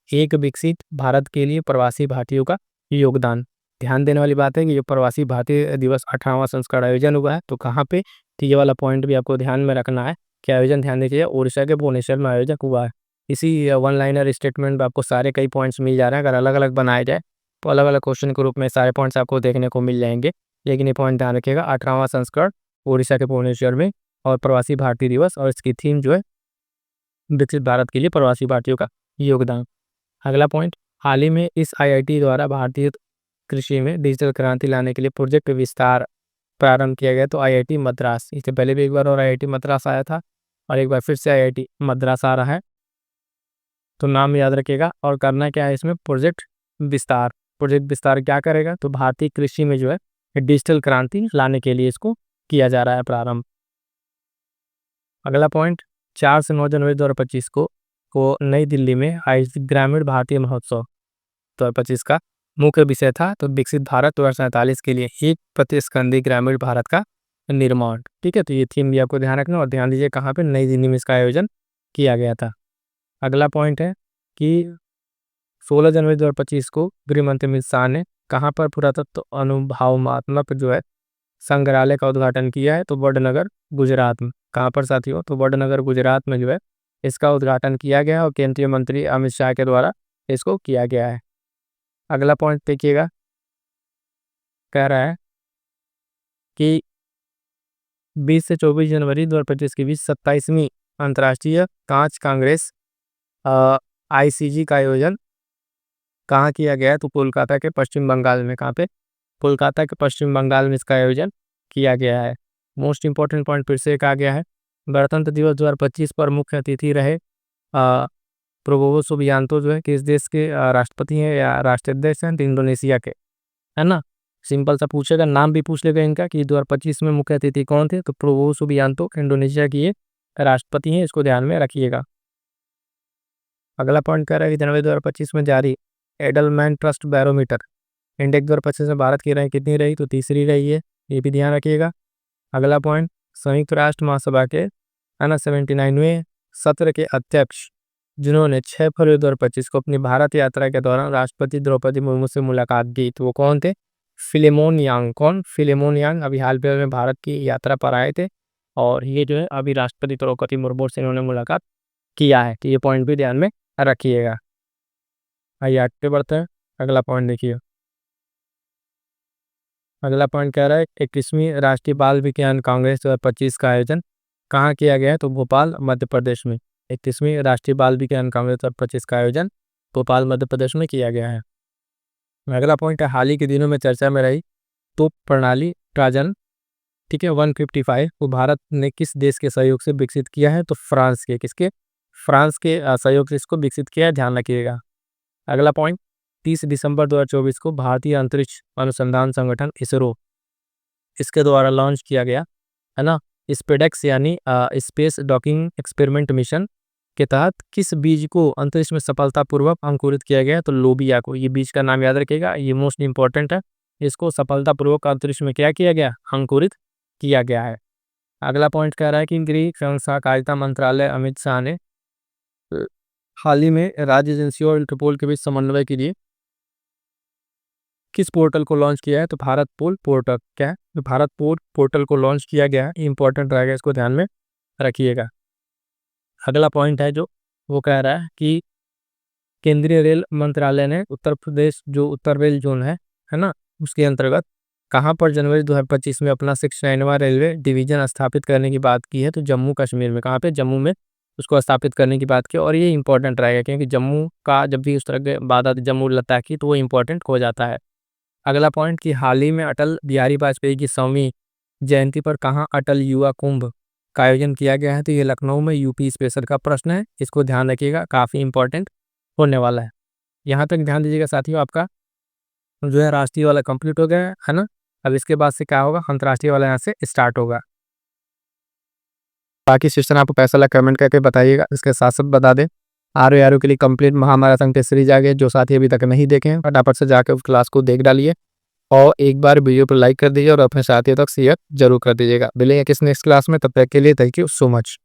एक विकसित भारत के लिए प्रवासी भारतीयों का योगदान। ध्यान देने वाली बात है कि ये प्रवासी भारतीय दिवस 18वां संस्करण आयोजन हुआ है, तो कहाँ पे? तो ये वाला पॉइंट भी आपको ध्यान में रखना है कि आयोजन, ध्यान दीजिए, ओडिशा के भुवनेश्वर में आयोजन हुआ है। इसी वन लाइनर स्टेटमेंट में आपको सारे कई पॉइंट्स मिल जा रहे हैं। अगर अलग अलग बनाए जाए तो अलग अलग क्वेश्चन के रूप में सारे पॉइंट्स आपको देखने को मिल जाएंगे, लेकिन ये पॉइंट ध्यान रखिएगा, 18वां संस्करण ओडिशा के भुवनेश्वर में और प्रवासी भारतीय दिवस, और इसकी थीम जो है विकसित भारत के लिए प्रवासी भारतीयों का योगदान। अगला पॉइंट, हाल ही में इस IIT द्वारा भारतीय कृषि में डिजिटल क्रांति लाने के लिए प्रोजेक्ट विस्तार प्रारंभ किया गया, तो IIT मद्रास। इससे पहले भी एक बार और IIT मद्रास आया था और एक बार फिर से IIT मद्रास आ रहा है, तो नाम याद रखिएगा। और करना क्या है इसमें? प्रोजेक्ट विस्तार। प्रोजेक्ट विस्तार क्या करेगा? तो भारतीय कृषि में जो है डिजिटल क्रांति लाने के लिए इसको किया जा रहा है प्रारंभ। अगला पॉइंट, 4 से 9 जनवरी 2025 को नई दिल्ली में आयोजित ग्रामीण भारतीय महोत्सव 2025 का मुख्य विषय था तो विकसित भारत 2047 के लिए एक प्रतिस्कंदी ग्रामीण भारत का निर्माण। ठीक है, तो ये थीम भी आपको ध्यान रखना, और ध्यान दीजिए कहाँ पे? नई दिल्ली में इसका आयोजन किया गया था। अगला पॉइंट है कि 16 जनवरी 2025 को गृह मंत्री अमित शाह ने कहाँ पर पुरातत्व अनुभावात्मक जो है संग्रहालय का उद्घाटन किया है? तो वडनगर गुजरात में। कहाँ पर साथियों? तो वडनगर गुजरात में जो है इसका उद्घाटन किया गया है और केंद्रीय मंत्री अमित शाह के द्वारा इसको किया गया है। अगला पॉइंट देखिएगा, कह रहा है कि 20 से 24 जनवरी 2025 के बीच 27वीं अंतर्राष्ट्रीय कांच कांग्रेस ICG का आयोजन कहाँ किया गया है? तो कोलकाता के पश्चिम बंगाल में। कहाँ पे? कोलकाता के पश्चिम बंगाल में इसका आयोजन किया गया है। मोस्ट इंपॉर्टेंट पॉइंट फिर से कहा गया है, गणतंत्र दिवस 2025 पर मुख्य अतिथि रहे प्रोबोवो सुबियांतो जो है किस देश के राष्ट्रपति हैं या राष्ट्राध्यक्ष हैं? तो इंडोनेशिया के, है ना। सिंपल सा पूछेगा, नाम भी पूछ लेगा इनका कि 2025 में मुख्य अतिथि कौन थे? तो प्रोबोवो सुबियांतो इंडोनेशिया की ये राष्ट्रपति हैं, इसको ध्यान में रखिएगा। अगला पॉइंट कह रहा है कि जनवरी 2025 में जारी एडलमैन ट्रस्ट बैरोमीटर इंडेक्स 2025 में भारत की रैंक कितनी रही? तो तीसरी रही है, ये भी ध्यान रखिएगा। अगला पॉइंट, संयुक्त राष्ट्र महासभा के 79वें सत्र के अध्यक्ष जिन्होंने 6 फरवरी 2025 को अपनी भारत यात्रा के दौरान राष्ट्रपति द्रौपदी मुर्मू से मुलाकात की, तो वो कौन थे? फिलेमोन यांग। कौन? फिलेमोन यांग अभी हाल फिलहाल में भारत की यात्रा पर आए थे और ये जो है अभी राष्ट्रपति द्रौपदी मुर्मू से इन्होंने मुलाकात किया है, तो ये पॉइंट भी ध्यान में रखिएगा। आइए आगे बढ़ते हैं, अगला पॉइंट देखिए। अगला पॉइंट कह रहा है 21वीं राष्ट्रीय बाल विज्ञान कांग्रेस 2025 का आयोजन कहाँ किया गया है? तो भोपाल मध्य प्रदेश में। 21वीं राष्ट्रीय बाल विज्ञान कांग्रेस 2025 का आयोजन भोपाल मध्य प्रदेश में किया गया है। अगला पॉइंट है, हाल ही के दिनों में चर्चा में रही तोप प्रणाली ट्राजन, ठीक है, 155 को भारत ने किस देश के सहयोग से विकसित किया है? तो फ्रांस के। किसके? फ्रांस के सहयोग से इसको विकसित किया है, ध्यान रखिएगा। अगला पॉइंट, 30 दिसंबर 2024 को भारतीय अंतरिक्ष अनुसंधान संगठन इसरो इसके द्वारा लॉन्च किया गया, है ना, स्पेडेक्स यानी स्पेस डॉकिंग एक्सपेरिमेंट मिशन के तहत किस बीज को अंतरिक्ष में सफलतापूर्वक अंकुरित किया गया? तो लोबिया को। ये बीज का नाम याद रखिएगा, ये मोस्ट इंपॉर्टेंट है। इसको सफलतापूर्वक अंतरिक्ष में क्या किया गया? अंकुरित किया गया है। अगला पॉइंट कह रहा है कि गृह एवं सहकारिता मंत्रालय अमित शाह ने हाल ही में राज्य एजेंसियों और इंटरपोल के बीच समन्वय के लिए किस पोर्टल को लॉन्च किया है? तो भारत पोल पोर्टल। क्या है? तो भारत पोल पोर्टल को लॉन्च किया गया है, इंपॉर्टेंट रहेगा, इसको ध्यान में रखिएगा। अगला पॉइंट है जो वो कह रहा है कि केंद्रीय रेल मंत्रालय ने उत्तर प्रदेश जो उत्तर रेल जोन है ना, उसके अंतर्गत कहाँ पर जनवरी 2025 में अपना 69वां रेलवे डिवीजन स्थापित करने की बात की है? तो जम्मू कश्मीर में। कहाँ पे? जम्मू में उसको स्थापित करने की बात की, और ये इंपॉर्टेंट रहेगा क्योंकि जम्मू का जब भी उस तरह के बात आती जम्मू लद्दाख की, तो वो इंपॉर्टेंट हो जाता है। अगला पॉइंट कि हाल ही में अटल बिहारी वाजपेयी की 100वीं जयंती पर कहाँ अटल युवा कुंभ का आयोजन किया गया है? तो ये लखनऊ में। यूपी स्पेशल का प्रश्न है, इसको ध्यान रखिएगा, काफ़ी इंपॉर्टेंट होने वाला है। यहाँ तक ध्यान दीजिएगा साथियों, आपका जो है राष्ट्रीय वाला कंप्लीट हो गया है ना। अब इसके बाद से क्या होगा? अंतर्राष्ट्रीय वाला यहाँ से स्टार्ट होगा। बाकी सेशन आपको कैसा लगा कमेंट करके बताइएगा। इसके साथ साथ बता दें, आर के लिए कंप्लीट महामाराथन टेस्ट सीरीज आ गया, जो साथी अभी तक नहीं देखे हैं फटाफट से जाकर उस क्लास को देख डालिए और एक बार वीडियो पर लाइक कर दीजिए और अपने साथियों तक शेयर जरूर कर दीजिएगा। मिलेंगे किस नेक्स्ट क्लास में, तब तक के लिए थैंक यू सो मच।